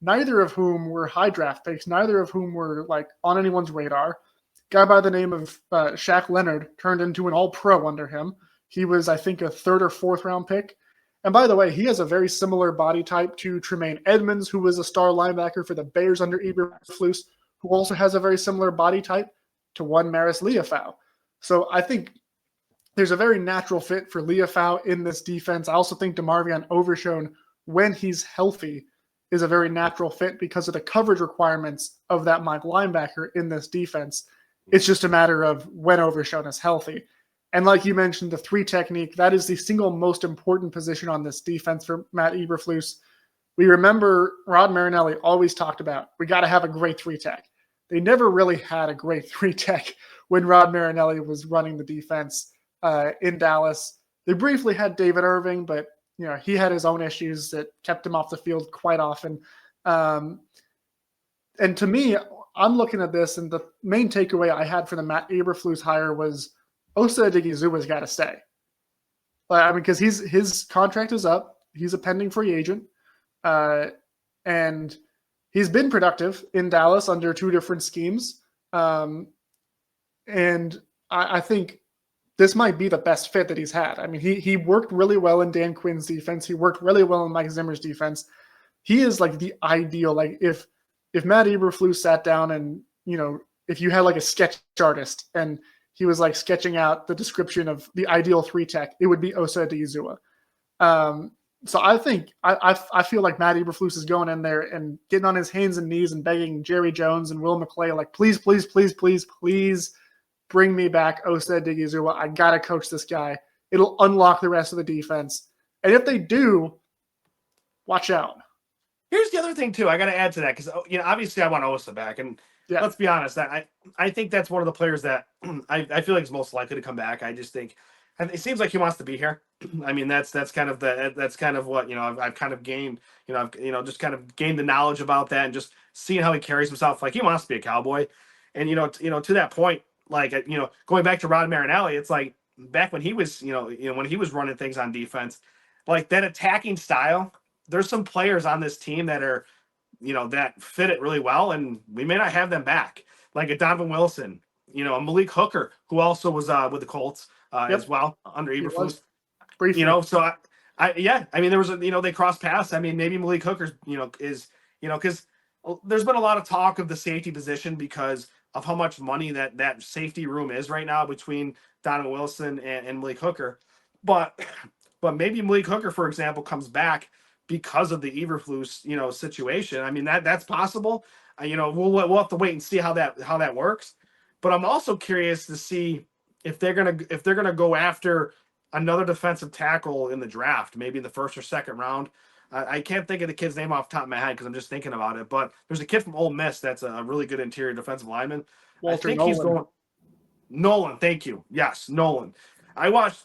neither of whom were high draft picks, neither of whom were on anyone's radar. Guy by the name of Shaq Leonard turned into an all-pro under him. He was, I think, a third or fourth round pick. And by the way, he has a very similar body type to Tremaine Edmonds, who was a star linebacker for the Bears under Eberflus, who also has a very similar body type to one Maris Liufau. So I think there's a very natural fit for Liufau in this defense. I also think DeMarvion Overshone, when he's healthy, is a very natural fit because of the coverage requirements of that Mike linebacker in this defense. It's just a matter of when Overshone is healthy. And like you mentioned, the three technique, that is the single most important position on this defense for Matt Eberflus. We remember Rod Marinelli always talked about, we got to have a great three tech. They never really had a great three tech when Rod Marinelli was running the defense in Dallas. They briefly had David Irving, but he had his own issues that kept him off the field quite often. And to me, I'm looking at this, and the main takeaway I had for the Matt Eberflus hire was Osa Odighizuwa's got to stay. Because his contract is up. He's a pending free agent. And he's been productive in Dallas under two different schemes. And I think this might be the best fit that he's had. I mean, he worked really well in Dan Quinn's defense. He worked really well in Mike Zimmer's defense. He is the ideal, if Matt Eberflus sat down and, if you had a sketch artist and he was sketching out the description of the ideal three tech, it would be Osa Odighizuwa. So I think I feel like Matt Eberflus is going in there and getting on his hands and knees and begging Jerry Jones and Will McClay, please, please, please, please, please bring me back Osa Odighizuwa. I got to coach this guy. It'll unlock the rest of the defense. And if they do, watch out. Here's the other thing too. I got to add to that because obviously I want Osa back, and let's be honest, I think that's one of the players that I feel like is most likely to come back. I just think it seems like he wants to be here. I mean, that's kind of what I've kind of gained. I've just kind of gained the knowledge about that, and just seeing how he carries himself. Like he wants to be a Cowboy, and to that point, like going back to Rod Marinelli, it's like back when he was when he was running things on defense, like that attacking style. There's some players on this team that are, that fit it really well, and we may not have them back. Like a Donovan Wilson, a Malik Hooker, who also was with the Colts as well under Eberflus. So I mean, there was they crossed paths. I mean, maybe Malik Hooker's, is, because there's been a lot of talk of the safety position because of how much money that safety room is right now between Donovan Wilson and Malik Hooker. But maybe Malik Hooker, for example, comes back because of the Eberflus, situation. I mean, that's possible. We'll have to wait and see how that works. But I'm also curious to see if they're gonna go after another defensive tackle in the draft, maybe in the first or second round. I can't think of the kid's name off the top of my head because I'm just thinking about it. But there's a kid from Ole Miss that's a really good interior defensive lineman. Walter I think Nolan. he's going. Nolan, thank you. Yes, Nolan. I watched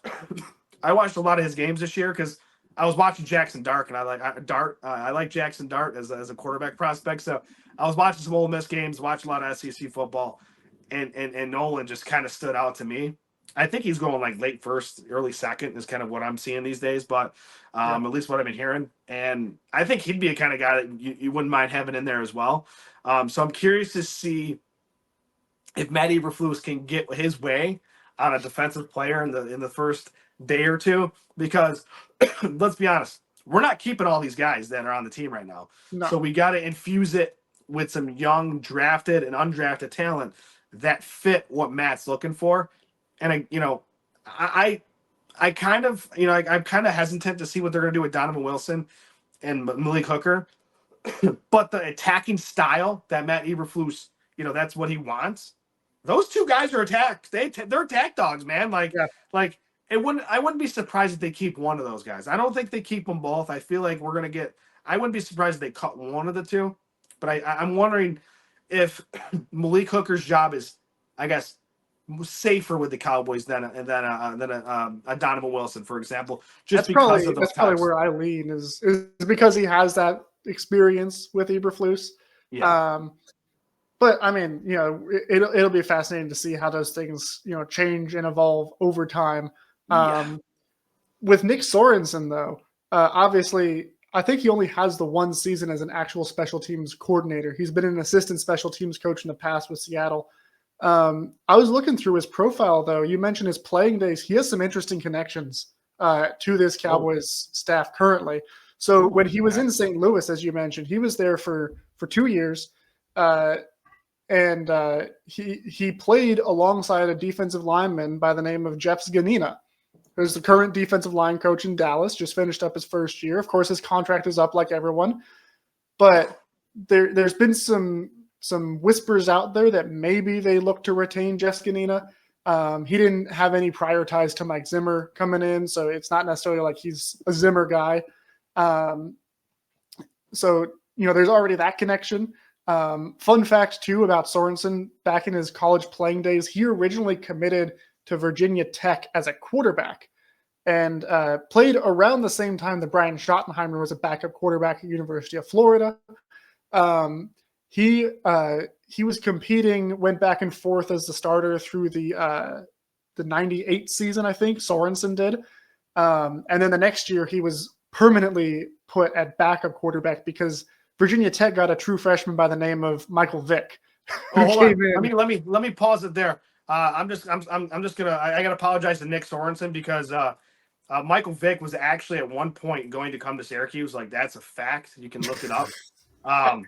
a lot of his games this year because I was watching Jackson Dart, and I like Jackson Dart as a quarterback prospect. So I was watching some Ole Miss games, watching a lot of SEC football, and Nolan just kind of stood out to me. I think he's going like late first, early second is kind of what I'm seeing these days, but at least what I've been hearing. And I think he'd be a kind of guy that you wouldn't mind having in there as well. So I'm curious to see if Matt Eberflus can get his way on a defensive player in the first day or two, because let's be honest, we're not keeping all these guys that are on the team right now. No. So we got to infuse it with some young drafted and undrafted talent that fit what Matt's looking for. And I'm kind of hesitant to see what they're going to do with Donovan Wilson and Malik Hooker, but the attacking style that Matt Eberflus, that's what he wants. Those two guys are attack. They're attack dogs, man. I wouldn't be surprised if they keep one of those guys. I don't think they keep them both. I feel like I wouldn't be surprised if they cut one of the two. But I'm wondering if Malik Hooker's job is, I guess, safer with the Cowboys than a Donovan Wilson, for example. That's probably where I lean is because he has that experience with Eberflus. Yeah. But I mean, it'll be fascinating to see how those things, change and evolve over time. With Nick Sorensen, though, obviously, I think he only has the one season as an actual special teams coordinator. He's been an assistant special teams coach in the past with Seattle. I was looking through his profile, though. You mentioned his playing days. He has some interesting connections to this Cowboys staff currently. So when he was in St. Louis, as you mentioned, he was there for 2 years. And he played alongside a defensive lineman by the name of Jeff Zganina, who's the current defensive line coach in Dallas, just finished up his first year. Of course, his contract is up like everyone. But there's been some whispers out there that maybe they look to retain Jeff Zganina. He didn't have any prior ties to Mike Zimmer coming in, so it's not necessarily like he's a Zimmer guy. So there's already that connection. Fun fact, too, about Sorensen, back in his college playing days, he originally committed to Virginia Tech as a quarterback and played around the same time that Brian Schottenheimer was a backup quarterback at University of Florida. He was competing, went back and forth as the starter through the 98 season, I think, Sorensen did. And then the next year he was permanently put at backup quarterback because Virginia Tech got a true freshman by the name of Michael Vick. Hold on. Let me pause it there. I gotta apologize to Nick Sorensen because Michael Vick was actually at one point going to come to Syracuse. Like, that's a fact. You can look it up.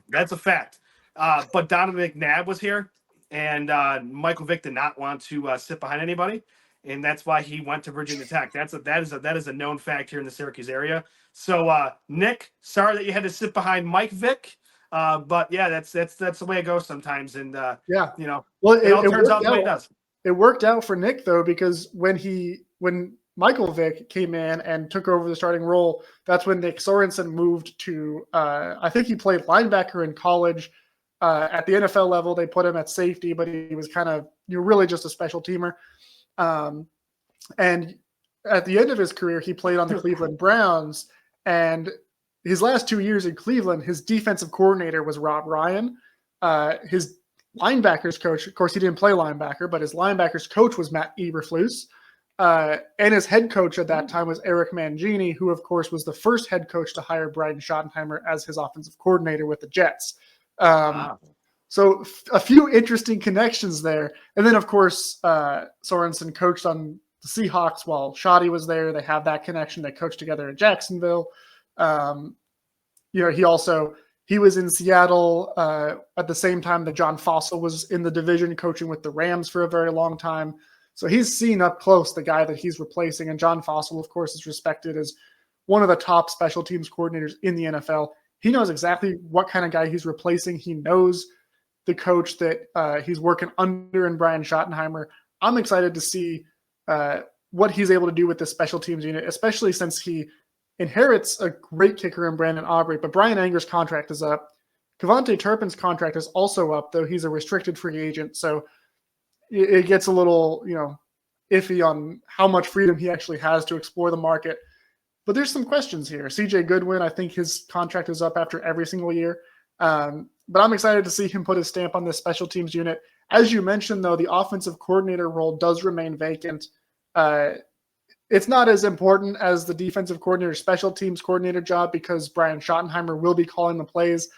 That's a fact. But Donovan McNabb was here, and Michael Vick did not want to sit behind anybody, and that's why he went to Virginia Tech. That is a known fact here in the Syracuse area. So, Nick, sorry that you had to sit behind Mike Vick, but yeah, that's the way it goes sometimes. And well, it all turns out the way it does. it worked out for Nick though, because when Michael Vick came in and took over the starting role, that's when Nick Sorensen moved to. I think he played linebacker in college. At the NFL level, they put him at safety, but he was kind of really just a special teamer. And at the end of his career, he played on the Cleveland Browns. And his last 2 years in Cleveland, his defensive coordinator was Rob Ryan. His linebackers coach, of course, he didn't play linebacker, but his linebackers coach was Matt Eberflus. And his head coach at that time was Eric Mangini, who, of course, was the first head coach to hire Brian Schottenheimer as his offensive coordinator with the Jets. Wow. So a few interesting connections there. And then, of course, Sorensen coached on the Seahawks while Schotty was there. They have that connection. They coached together at Jacksonville. He was in Seattle at the same time that John Fossil was in the division coaching with the Rams for a very long time. So he's seen up close the guy that he's replacing. And John Fossil, of course, is respected as one of the top special teams coordinators in the NFL. He knows exactly what kind of guy he's replacing. He knows the coach that he's working under in Brian Schottenheimer. I'm excited to see what he's able to do with this special teams unit, especially since he inherits a great kicker in Brandon Aubrey. But Brian Anger's contract is up. Kevontae Turpin's contract is also up, though he's a restricted free agent. So it gets a little, iffy on how much freedom he actually has to explore the market. But there's some questions here. CJ Goodwin, I think his contract is up after every single year. But I'm excited to see him put his stamp on this special teams unit. As you mentioned, though, the offensive coordinator role does remain vacant. It's not as important as the defensive coordinator, special teams coordinator job, because Brian Schottenheimer will be calling the plays.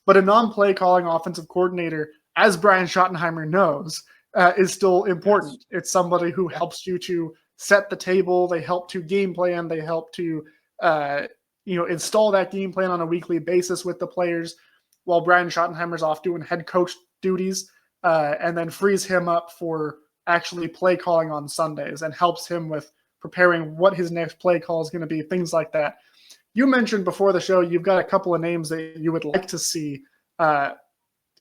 But a non-play calling offensive coordinator, as Brian Schottenheimer knows, is still important. Yes. It's somebody who helps you to set the table. They help to game plan. They help to install that game plan on a weekly basis with the players, while Brian Schottenheimer's off doing head coach duties, and then frees him up for actually play calling on Sundays and helps him with preparing what his next play call is going to be, things like that. You mentioned before the show you've got a couple of names that you would like to see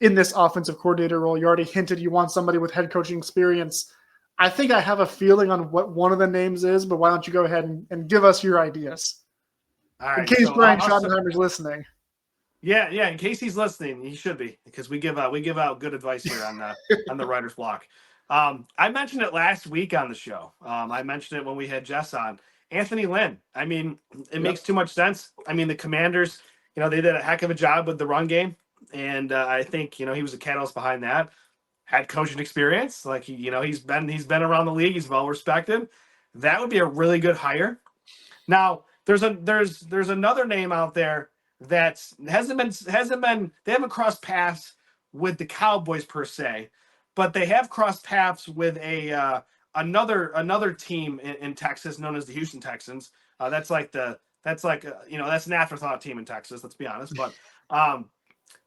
in this offensive coordinator role. You already hinted you want somebody with head coaching experience. I think I have a feeling on what one of the names is, but why don't you go ahead and give us your ideas? All right, in case Brian Schottenheimer's listening. Yeah. In case he's listening, he should be, because we give out good advice here on the Writer's Block. I mentioned it last week on the show. I mentioned it when we had Jess on. Anthony Lynn. I mean, it makes too much sense. I mean, the Commanders, they did a heck of a job with the run game, and I think he was a catalyst behind that. Had coaching experience, like he's been around the league. He's well respected. That would be a really good hire. Now, there's another name out there that hasn't been. They haven't crossed paths with the Cowboys per se, but they have crossed paths with another team in Texas known as the Houston Texans. That's an afterthought team in Texas. Let's be honest,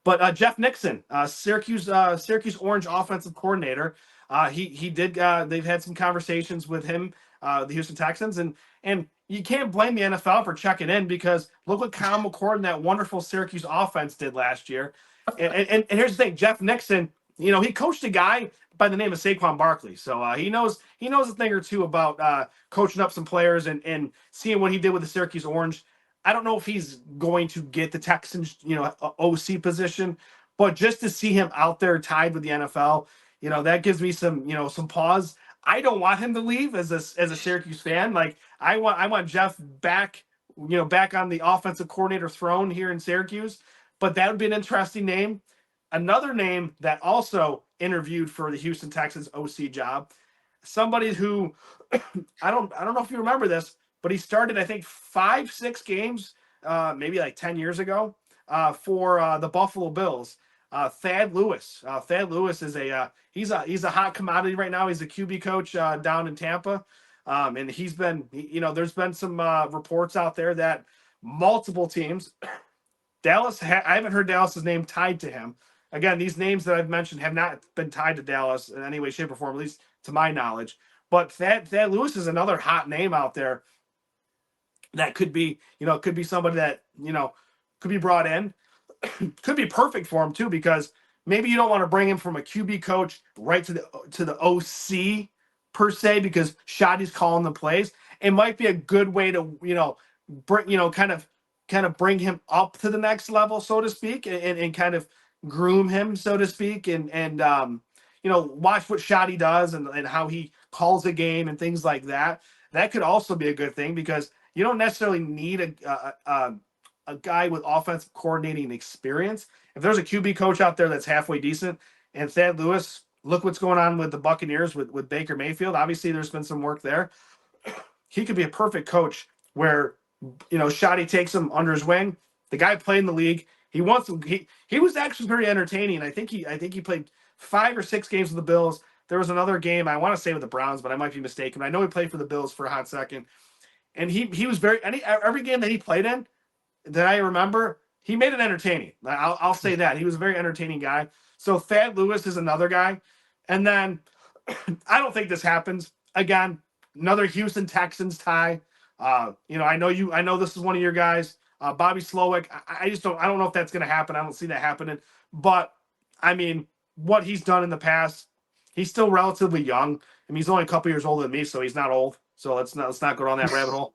but Jeff Nixon, Syracuse Orange offensive coordinator, they've had some conversations with him, the Houston Texans, and you can't blame the NFL for checking in, because look what Kyle McCord and that wonderful Syracuse offense did last year. And here's the thing, Jeff Nixon, he coached a guy by the name of Saquon Barkley, so he knows a thing or two about coaching up some players and seeing what he did with the Syracuse Orange. I don't know if he's going to get the Texans, OC position, but just to see him out there tied with the NFL, that gives me some pause. I don't want him to leave as a Syracuse fan. Like I want Jeff back on the offensive coordinator throne here in Syracuse. But that would be an interesting name. Another name that also interviewed for the Houston Texans OC job, somebody who I don't know if you remember this, but he started, I think, 5-6 games, maybe like 10 years ago, for the Buffalo Bills. Thad Lewis. Thad Lewis is he's a hot commodity right now. He's a QB coach down in Tampa, and he's been, there's been some reports out there that multiple teams, Dallas. I haven't heard Dallas's name tied to him. Again, these names that I've mentioned have not been tied to Dallas in any way, shape, or form, at least to my knowledge. But Thad Lewis is another hot name out there that could be somebody that could be brought in. Could be perfect for him too, because maybe you don't want to bring him from a QB coach right to the OC per se, because Shoddy's calling the plays. It might be a good way to, bring, kind of bring him up to the next level, so to speak, and kind of groom him, so to speak, and watch what Shoddy does and how he calls a game and things like that. That could also be a good thing, because you don't necessarily need a guy with offensive coordinating experience. If there's a QB coach out there that's halfway decent, and Thad Lewis, look what's going on with the Buccaneers with Baker Mayfield. Obviously, there's been some work there. He could be a perfect coach where, Shoddy takes him under his wing. The guy played in the league. He wants him. He was actually very entertaining. I think he played 5 or 6 games with the Bills. There was another game, I want to say, with the Browns, but I might be mistaken. I know he played for the Bills for a hot second, and he was every game that he played in that I remember, he made it entertaining. I'll say that he was a very entertaining guy. So Thad Lewis is another guy, and then I don't think this happens again. Another Houston Texans tie. I know this is one of your guys, Bobby Slowick. I don't know if that's going to happen. I don't see that happening. But I mean, what he's done in the past, he's still relatively young. I mean, he's only a couple years older than me, so he's not old. So let's not go down that rabbit hole.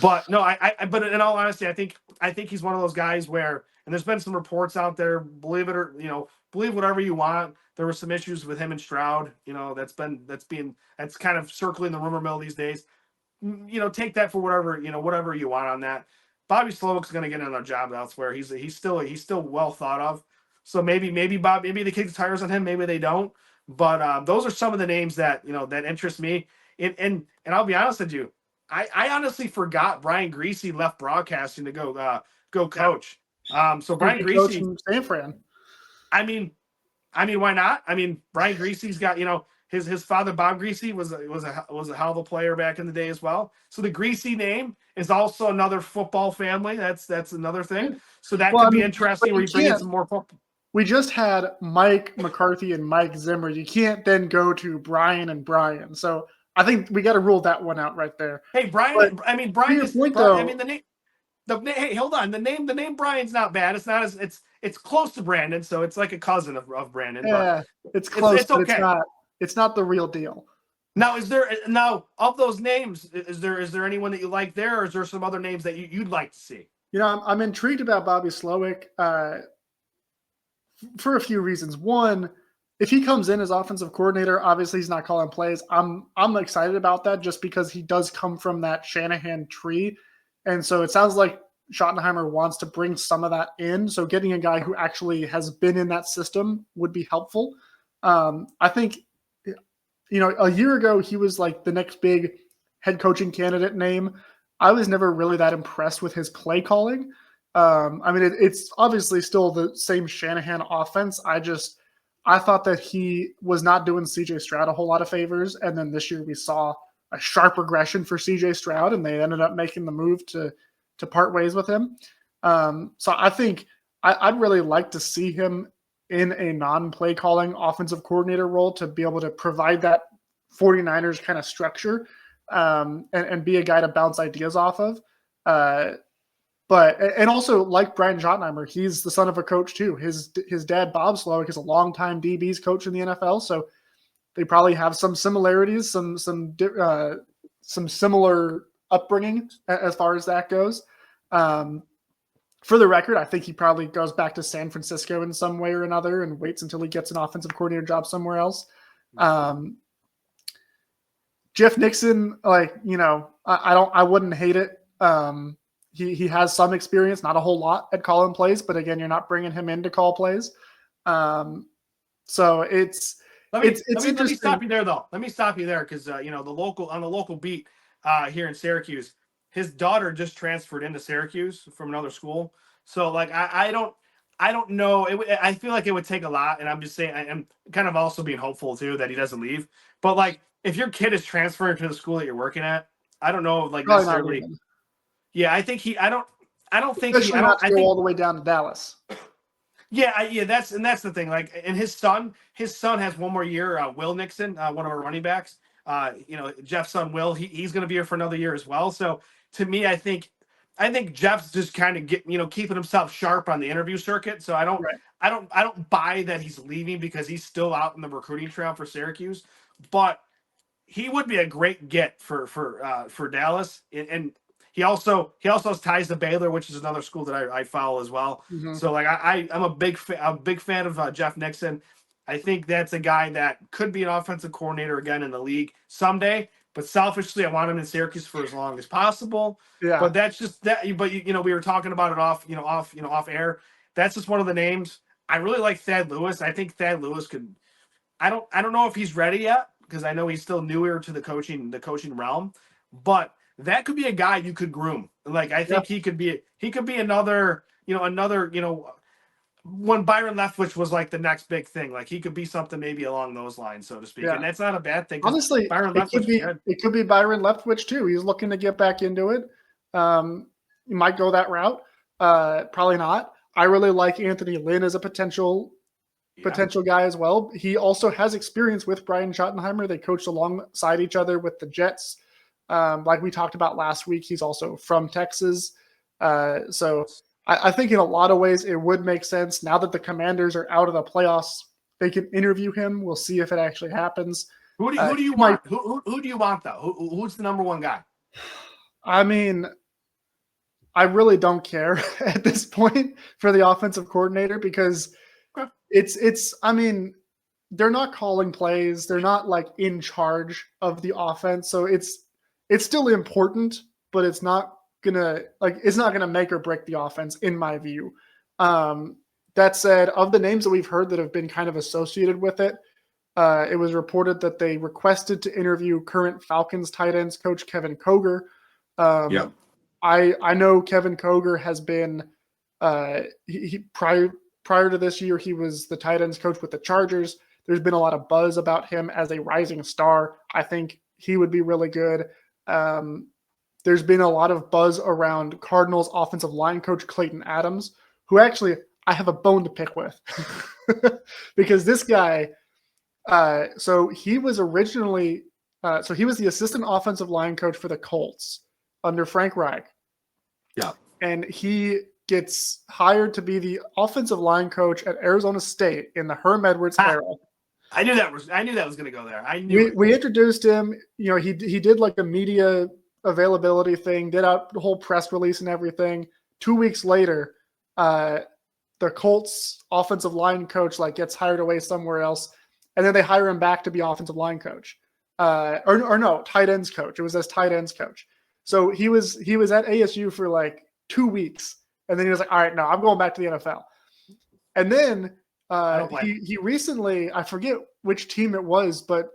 But no, but in all honesty, I think he's one of those guys where, and there's been some reports out there, believe it or believe whatever you want. There were some issues with him and Stroud. That's kind of circling the rumor mill these days. Take that for whatever you want on that. Bobby Slowick's going to get another job elsewhere. He's still well thought of. So maybe the kick the tires on him. Maybe they don't. But those are some of the names that that interest me. And I'll be honest with you, I honestly forgot Brian Greasy left broadcasting to go coach. So Brian Greasy from San Fran. I mean, why not? I mean, Brian Greasy's got his father Bob Greasy was a hell of a player back in the day as well. So the Greasy name is also another football family. That's another thing. So that could be interesting. Where you bring in some more football. We just had Mike McCarthy and Mike Zimmer. You can't then go to Brian and Brian. So I think we got to rule that one out right there. Hey, Brian. But, I mean, Brian is. Point, though, I mean, the name. Hey, hold on. The name Brian's not bad. It's not as it's close to Brandon, so it's like a cousin of Brandon. Yeah, but it's close. It's okay. It's not the real deal. Now, of those names, is there anyone that you like there, or is there some other names that you'd like to see? I'm intrigued about Bobby Slowick for a few reasons. One, if he comes in as offensive coordinator, obviously he's not calling plays. I'm excited about that just because he does come from that Shanahan tree. And so it sounds like Schottenheimer wants to bring some of that in. So getting a guy who actually has been in that system would be helpful. I think, a year ago, he was like the next big head coaching candidate name. I was never really that impressed with his play calling. It's obviously still the same Shanahan offense. I thought that he was not doing CJ Stroud a whole lot of favors. And then this year we saw a sharp regression for CJ Stroud, and they ended up making the move to part ways with him. So I think I'd really like to see him in a non-play calling offensive coordinator role to be able to provide that 49ers kind of structure and be a guy to bounce ideas off of. And also, like Brian Schottenheimer, he's the son of a coach too. His dad, Bob Slowick, is a longtime DBs coach in the NFL, so they probably have some similarities, some similar upbringing as far as that goes. For the record, I think he probably goes back to San Francisco in some way or another and waits until he gets an offensive coordinator job somewhere else. Jeff Nixon, I wouldn't hate it. He has some experience, not a whole lot at calling plays, but again, you're not bringing him in to call plays. So it's interesting. Let me stop you there though. Let me stop you there because on the local beat here in Syracuse, his daughter just transferred into Syracuse from another school. So I don't know. I feel like it would take a lot, and I'm just saying I'm kind of also being hopeful too that he doesn't leave. But if your kid is transferring to the school that you're working at, I don't know necessarily. Yeah, I think I don't think especially not to go all the way down to Dallas. Yeah, that's the thing. And his son has one more year. Will Nixon, one of our running backs. Jeff's son Will, he's going to be here for another year as well. So to me, I think I think Jeff's just kind of keeping himself sharp on the interview circuit. So Right. I don't buy that he's leaving because he's still out in the recruiting trail for Syracuse, but he would be a great get for Dallas, and he also has ties to Baylor, which is another school that I follow as well. Mm-hmm. So like I'm a big fan of Jeff Nixon. I think that's a guy that could be an offensive coordinator again in the league someday. But selfishly, I want him in Syracuse for as long as possible. Yeah. But that's just that. But we were talking about it off air. That's just one of the names. I really like Thad Lewis. I think Thad Lewis could. I don't know if he's ready yet because I know he's still newer to the coaching realm, but that could be a guy you could groom. Like I think he could be another when Byron Leftwich was like the next big thing. Like he could be something maybe along those lines, so to speak. Yeah. And that's not a bad thing. Honestly, Byron it could Leftwich be is good. it could be Byron Leftwich too. He's looking to get back into it. You might go that route. Probably not. I really like Anthony Lynn as a potential guy as well. He also has experience with Brian Schottenheimer. They coached alongside each other with the Jets. Like we talked about last week, he's also from Texas. So I think in a lot of ways it would make sense now that the Commanders are out of the playoffs. They can interview him. We'll see if it actually happens. Who do you want? Who do you want though? Who's the number one guy? I mean, I really don't care at this point for the offensive coordinator because it's I mean, they're not calling plays. They're not like in charge of the offense. So it's still important, but it's not gonna make or break the offense in my view. That said, of the names that we've heard that have been kind of associated with it, it was reported that they requested to interview current Falcons tight ends coach Kevin Koger. I know Kevin Koger has been he prior to this year, he was the tight ends coach with the Chargers. There's been a lot of buzz about him as a rising star. I think he would be really good. There's been a lot of buzz around Cardinals offensive line coach Clayton Adams, who actually I have a bone to pick with because this guy, so he was originally, he was the assistant offensive line coach for the Colts under Frank Reich. Yeah. And he gets hired to be the offensive line coach at Arizona State in the Herm Edwards era. I knew that was going to go there. We introduced him. He did like a media availability thing, did out the whole press release and everything. 2 weeks later, the Colts offensive line coach gets hired away somewhere else, and then they hire him back to be offensive line coach, or no, tight ends coach. It was as tight ends coach. So he was at ASU for 2 weeks, and then he was like, "All right, no, I'm going back to the NFL." And then he recently, I forget which team it was, but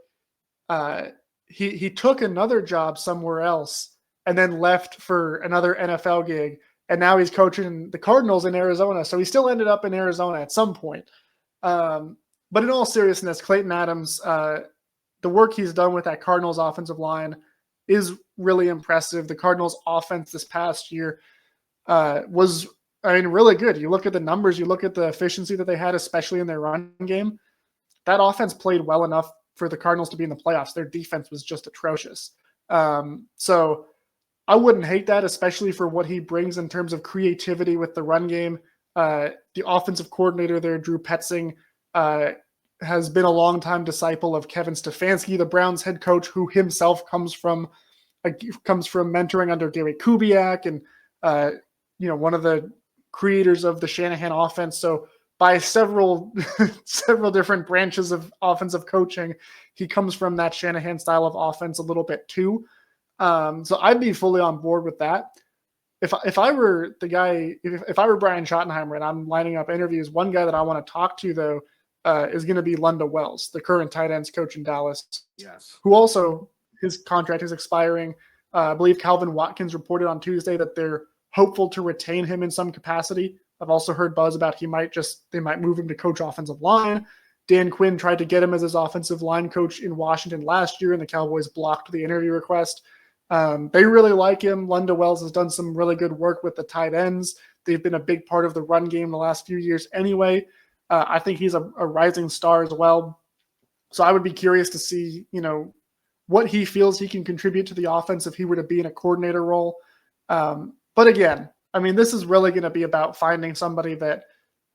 he took another job somewhere else and then left for another NFL gig. And now he's coaching the Cardinals in Arizona. So he still ended up in Arizona at some point. But in all seriousness, Clayton Adams, the work he's done with that Cardinals offensive line is really impressive. The Cardinals offense this past year was really good. You look at the numbers, you look at the efficiency that they had, especially in their run game. That offense played well enough for the Cardinals to be in the playoffs. Their defense was just atrocious. So I wouldn't hate that, especially for what he brings in terms of creativity with the run game. The offensive coordinator there, Drew Petzing, has been a longtime disciple of Kevin Stefanski, the Browns head coach, who himself comes from mentoring under Gary Kubiak and one of the creators of the Shanahan offense. So by several different branches of offensive coaching, he comes from that Shanahan style of offense a little bit too. So I'd be fully on board with that. If I were the guy, if I were Brian Schottenheimer and I'm lining up interviews, one guy that I want to talk to though is going to be Lunda Wells, the current tight ends coach in Dallas. Yes. Who also his contract is expiring. I believe Calvin Watkins reported on Tuesday that they're hopeful to retain him in some capacity. I've also heard buzz about they might move him to coach offensive line. Dan Quinn tried to get him as his offensive line coach in Washington last year, and the Cowboys blocked the interview request. They really like him. Lunda Wells has done some really good work with the tight ends. They've been a big part of the run game the last few years anyway. I think he's a rising star as well. So I would be curious to see, what he feels he can contribute to the offense if he were to be in a coordinator role. But But again, I mean, this is really going to be about finding somebody that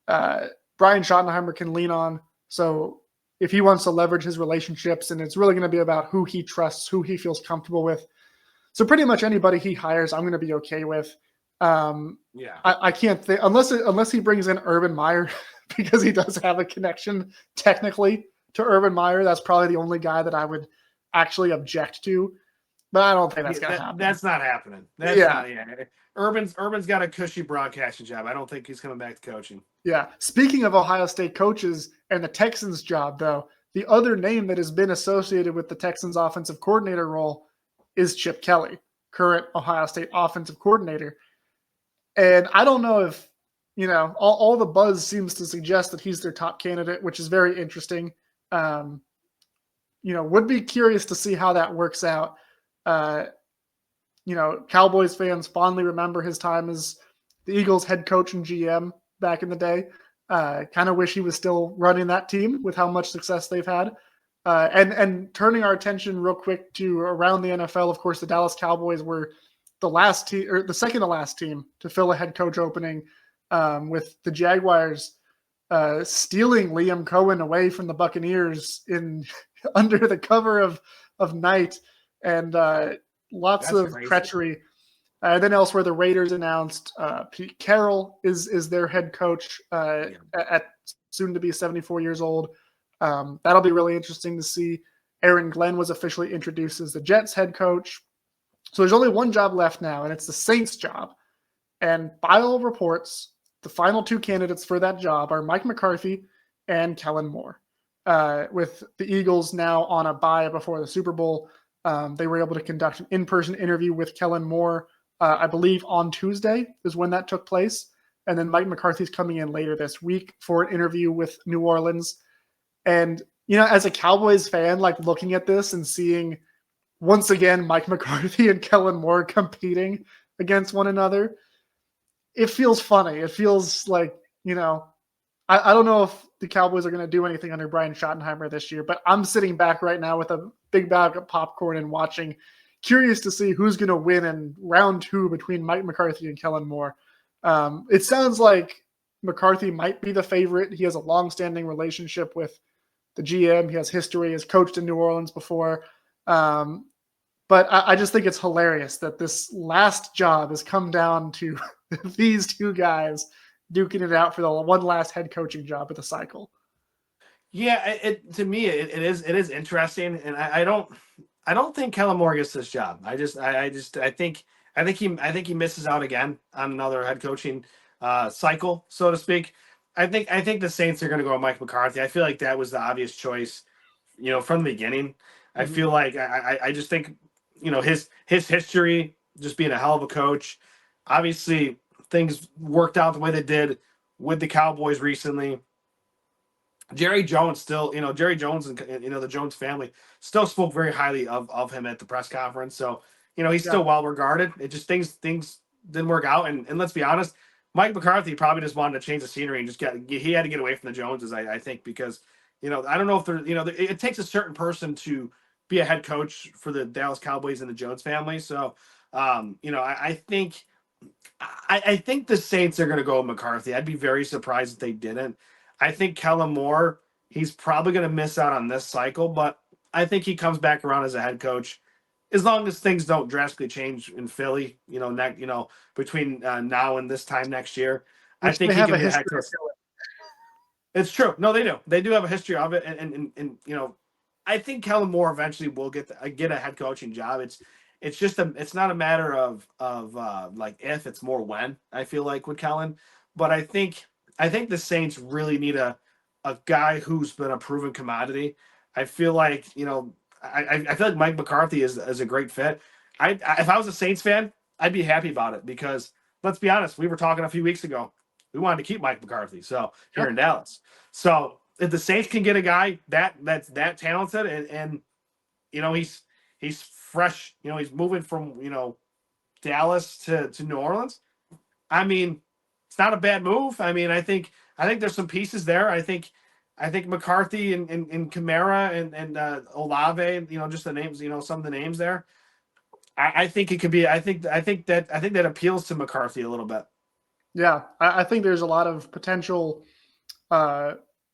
Brian Schottenheimer can lean on. So if he wants to leverage his relationships, and it's really going to be about who he trusts, who he feels comfortable with. So pretty much anybody he hires, I'm going to be okay with. Yeah. I can't think unless he brings in Urban Meyer because he does have a connection technically to Urban Meyer. That's probably the only guy that I would actually object to. But I don't think that's going to happen. That's not happening. That's not. Yeah. Urban's got a cushy broadcasting job. I don't think he's coming back to coaching. Yeah. Speaking of Ohio State coaches and the Texans job, though, the other name that has been associated with the Texans offensive coordinator role is Chip Kelly, current Ohio State offensive coordinator. And I don't know if, all the buzz seems to suggest that he's their top candidate, which is very interesting. Would be curious to see how that works out. Cowboys fans fondly remember his time as the Eagles head coach and GM back in the day. Kind of wish he was still running that team with how much success they've had. And turning our attention real quick to around the NFL, of course, the Dallas Cowboys were the last team or the second to last team to fill a head coach opening, with the Jaguars stealing Liam Cohen away from the Buccaneers in under the cover of night, and lots of crazy. treachery. Then elsewhere, the Raiders announced Pete Carroll is their head coach at soon to be 74 years old. That'll be really interesting to see. Aaron Glenn was officially introduced as the Jets head coach. So there's only one job left now, and it's the Saints job. And by all reports, the final two candidates for that job are Mike McCarthy and Kellen Moore. With the Eagles now on a bye before the Super Bowl, they were able to conduct an in-person interview with Kellen Moore, I believe on Tuesday is when that took place. And then Mike McCarthy's coming in later this week for an interview with New Orleans. And, as a Cowboys fan, like looking at this and seeing once again Mike McCarthy and Kellen Moore competing against one another, it feels funny. It feels like, I don't know if the Cowboys are going to do anything under Brian Schottenheimer this year, but I'm sitting back right now with a big bag of popcorn and watching, curious to see who's going to win in round 2 between Mike McCarthy and Kellen Moore. It sounds like McCarthy might be the favorite. He has a long-standing relationship with the GM. He has history, has coached in New Orleans before. But I just think it's hilarious that this last job has come down to these two guys duking it out for the one last head coaching job of the cycle. Yeah, to me it is interesting, and I don't think Kellen Moore gets this job. I think he misses out again on another head coaching cycle, so to speak. I think the Saints are going to go with Mike McCarthy. I feel like that was the obvious choice, from the beginning. I feel like I just think, his history, just being a hell of a coach. Obviously, things worked out the way they did with the Cowboys recently. Jerry Jones and the Jones family still spoke very highly of him at the press conference. So, he's still well regarded. It just things didn't work out. And let's be honest, Mike McCarthy probably just wanted to change the scenery and he had to get away from the Joneses, I think, because, I don't know if it takes a certain person to be a head coach for the Dallas Cowboys and the Jones family. So, I think the Saints are going to go with McCarthy. I'd be very surprised if they didn't. I think Kellen Moore, he's probably going to miss out on this cycle, but I think he comes back around as a head coach as long as things don't drastically change in Philly, between now and this time next year. I think he can be a head coach. It's true. No, they do. They do have a history of it, and I think Kellen Moore eventually will get a head coaching job. It's just it's not a matter of like if, it's more when, I feel like, with Kellen. But I think the Saints really need a guy who's been a proven commodity. I feel like, I feel like Mike McCarthy is a great fit. If I was a Saints fan, I'd be happy about it because, let's be honest, we were talking a few weeks ago. We wanted to keep Mike McCarthy here in Dallas. So if the Saints can get a guy that's that talented and he's fresh, he's moving from Dallas to New Orleans. I mean, it's not a bad move. I mean, I think there's some pieces there. I think McCarthy and Kamara and Olave, just the names, some of the names there. I think it could be. I think that appeals to McCarthy a little bit. Yeah, I think there's a lot of potential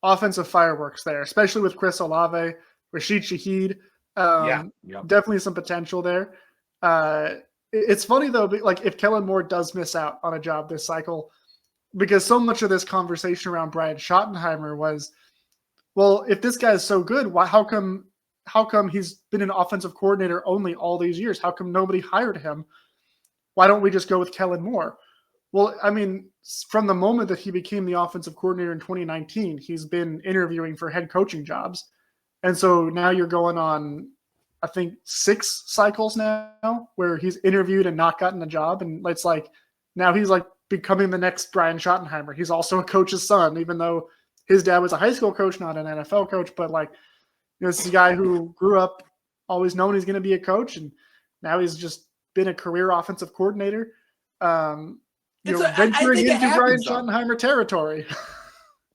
offensive fireworks there, especially with Chris Olave, Rashid Shaheed. Yeah. Yep. Definitely some potential there. It's funny though, like if Kellen Moore does miss out on a job this cycle, because so much of this conversation around Brian Schottenheimer was, well, if this guy is so good, why? How come he's been an offensive coordinator only all these years? How come nobody hired him? Why don't we just go with Kellen Moore? Well, I mean, from the moment that he became the offensive coordinator in 2019, he's been interviewing for head coaching jobs. And so now you're going on, I think, 6 cycles now where he's interviewed and not gotten a job. And it's like, now he's like becoming the next Brian Schottenheimer. He's also a coach's son, even though his dad was a high school coach, not an NFL coach. But like, this is a guy who grew up always knowing he's going to be a coach. And now he's just been a career offensive coordinator. Venturing into Brian Schottenheimer territory.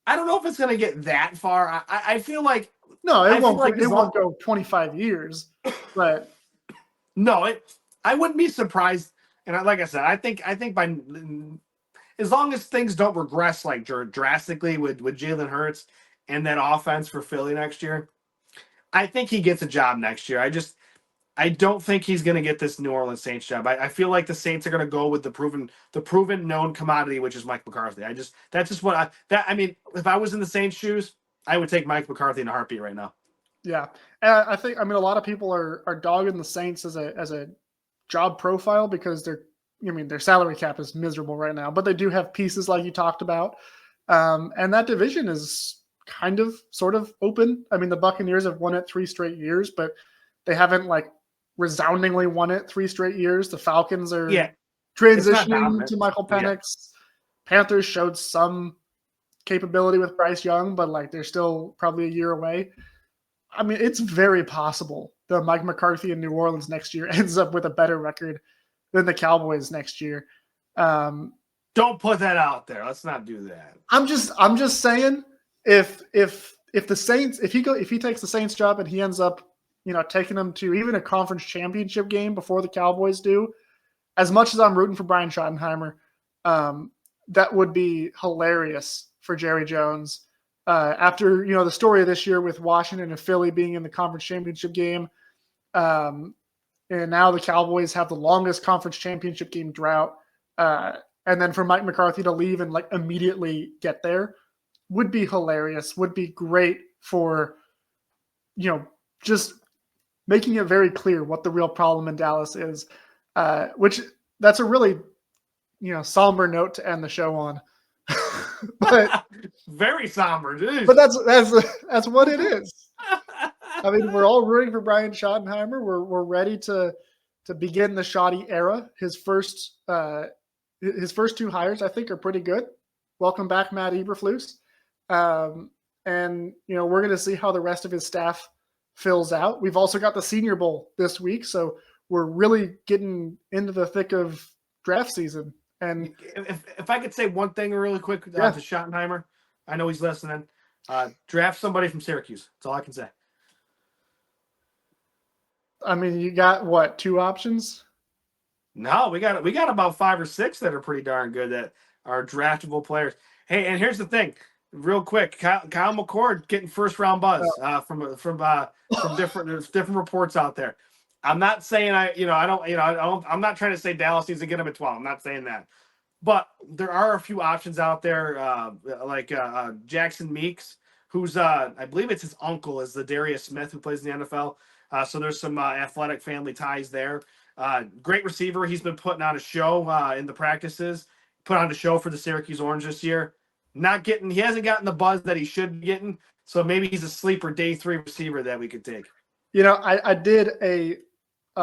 I don't know if it's going to get that far. I feel like no, it won't. Like it won't go 25 years, but no, I wouldn't be surprised. And like I said, I think by as long as things don't regress like drastically with Jalen Hurts and that offense for Philly next year, I think he gets a job next year. I don't think he's going to get this New Orleans Saints job. I feel like the Saints are going to go with the proven known commodity, which is Mike McCarthy. That's just what I mean, if I was in the Saints' shoes, I would take Mike McCarthy in a heartbeat right now. Yeah. I think, a lot of people are dogging the Saints as a job profile because their salary cap is miserable right now, but they do have pieces like you talked about. And that division is kind of sort of open. I mean, the Buccaneers have won it 3 straight years, but they haven't like resoundingly won it 3 straight years. The Falcons are transitioning to Michael Penix. Yeah. Panthers showed some capability with Bryce Young, but like they're still probably a year away. I mean, it's very possible that Mike McCarthy in New Orleans next year ends up with a better record than the Cowboys next year. Don't put that out there. Let's not do that. I'm just saying if the Saints, if he takes the Saints job and he ends up taking them to even a conference championship game before the Cowboys do, as much as I'm rooting for Brian Schottenheimer, that would be hilarious for Jerry Jones. After, the story of this year with Washington and Philly being in the conference championship game, and now the Cowboys have the longest conference championship game drought, and then for Mike McCarthy to leave and like immediately get there would be hilarious, would be great for, just making it very clear what the real problem in Dallas is, which that's a really, somber note to end the show on. But very somber, dude. But that's what it is. I mean, we're all rooting for Brian Schottenheimer. We're ready to begin the Schotty era. His first 2 hires, I think, are pretty good. Welcome back, Matt Eberflus. And we're going to see how the rest of his staff fills out. We've also got the Senior Bowl this week, so we're really getting into the thick of draft season. And if I could say one thing really quick to Schottenheimer, I know he's listening. Draft somebody from Syracuse. That's all I can say. I mean, you got what, 2 options? No, we got about 5 or 6 that are pretty darn good that are draftable players. Hey, and here's the thing, real quick: Kyle McCord getting first round buzz from different reports out there. I'm not saying I'm not trying to say Dallas needs to get him at 12. I'm not saying that, but there are a few options out there, like Jackson Meeks, who's I believe it's his uncle is the Darius Smith who plays in the NFL. So there's some athletic family ties there. Great receiver. He's been putting on a show in the practices. Put on a show for the Syracuse Orange this year. He hasn't gotten the buzz that he should be getting. So maybe he's a sleeper day 3 receiver that we could take. I did a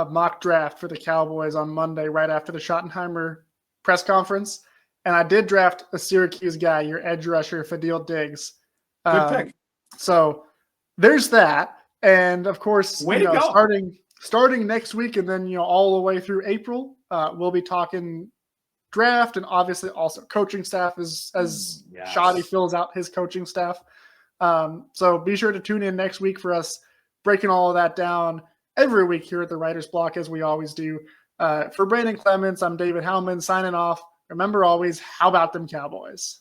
mock draft for the Cowboys on Monday right after the Schottenheimer press conference, and I did draft a Syracuse guy, your edge rusher, Fadil Diggs. Good pick. So there's that, and of course, go. starting next week, and then all the way through April, we'll be talking draft, and obviously also coaching staff as Schotty fills out his coaching staff. So be sure to tune in next week for us breaking all of that down every week here at the Writer's Block, as we always do. For Brandon Clements, I'm David Howman signing off. Remember always, how about them Cowboys?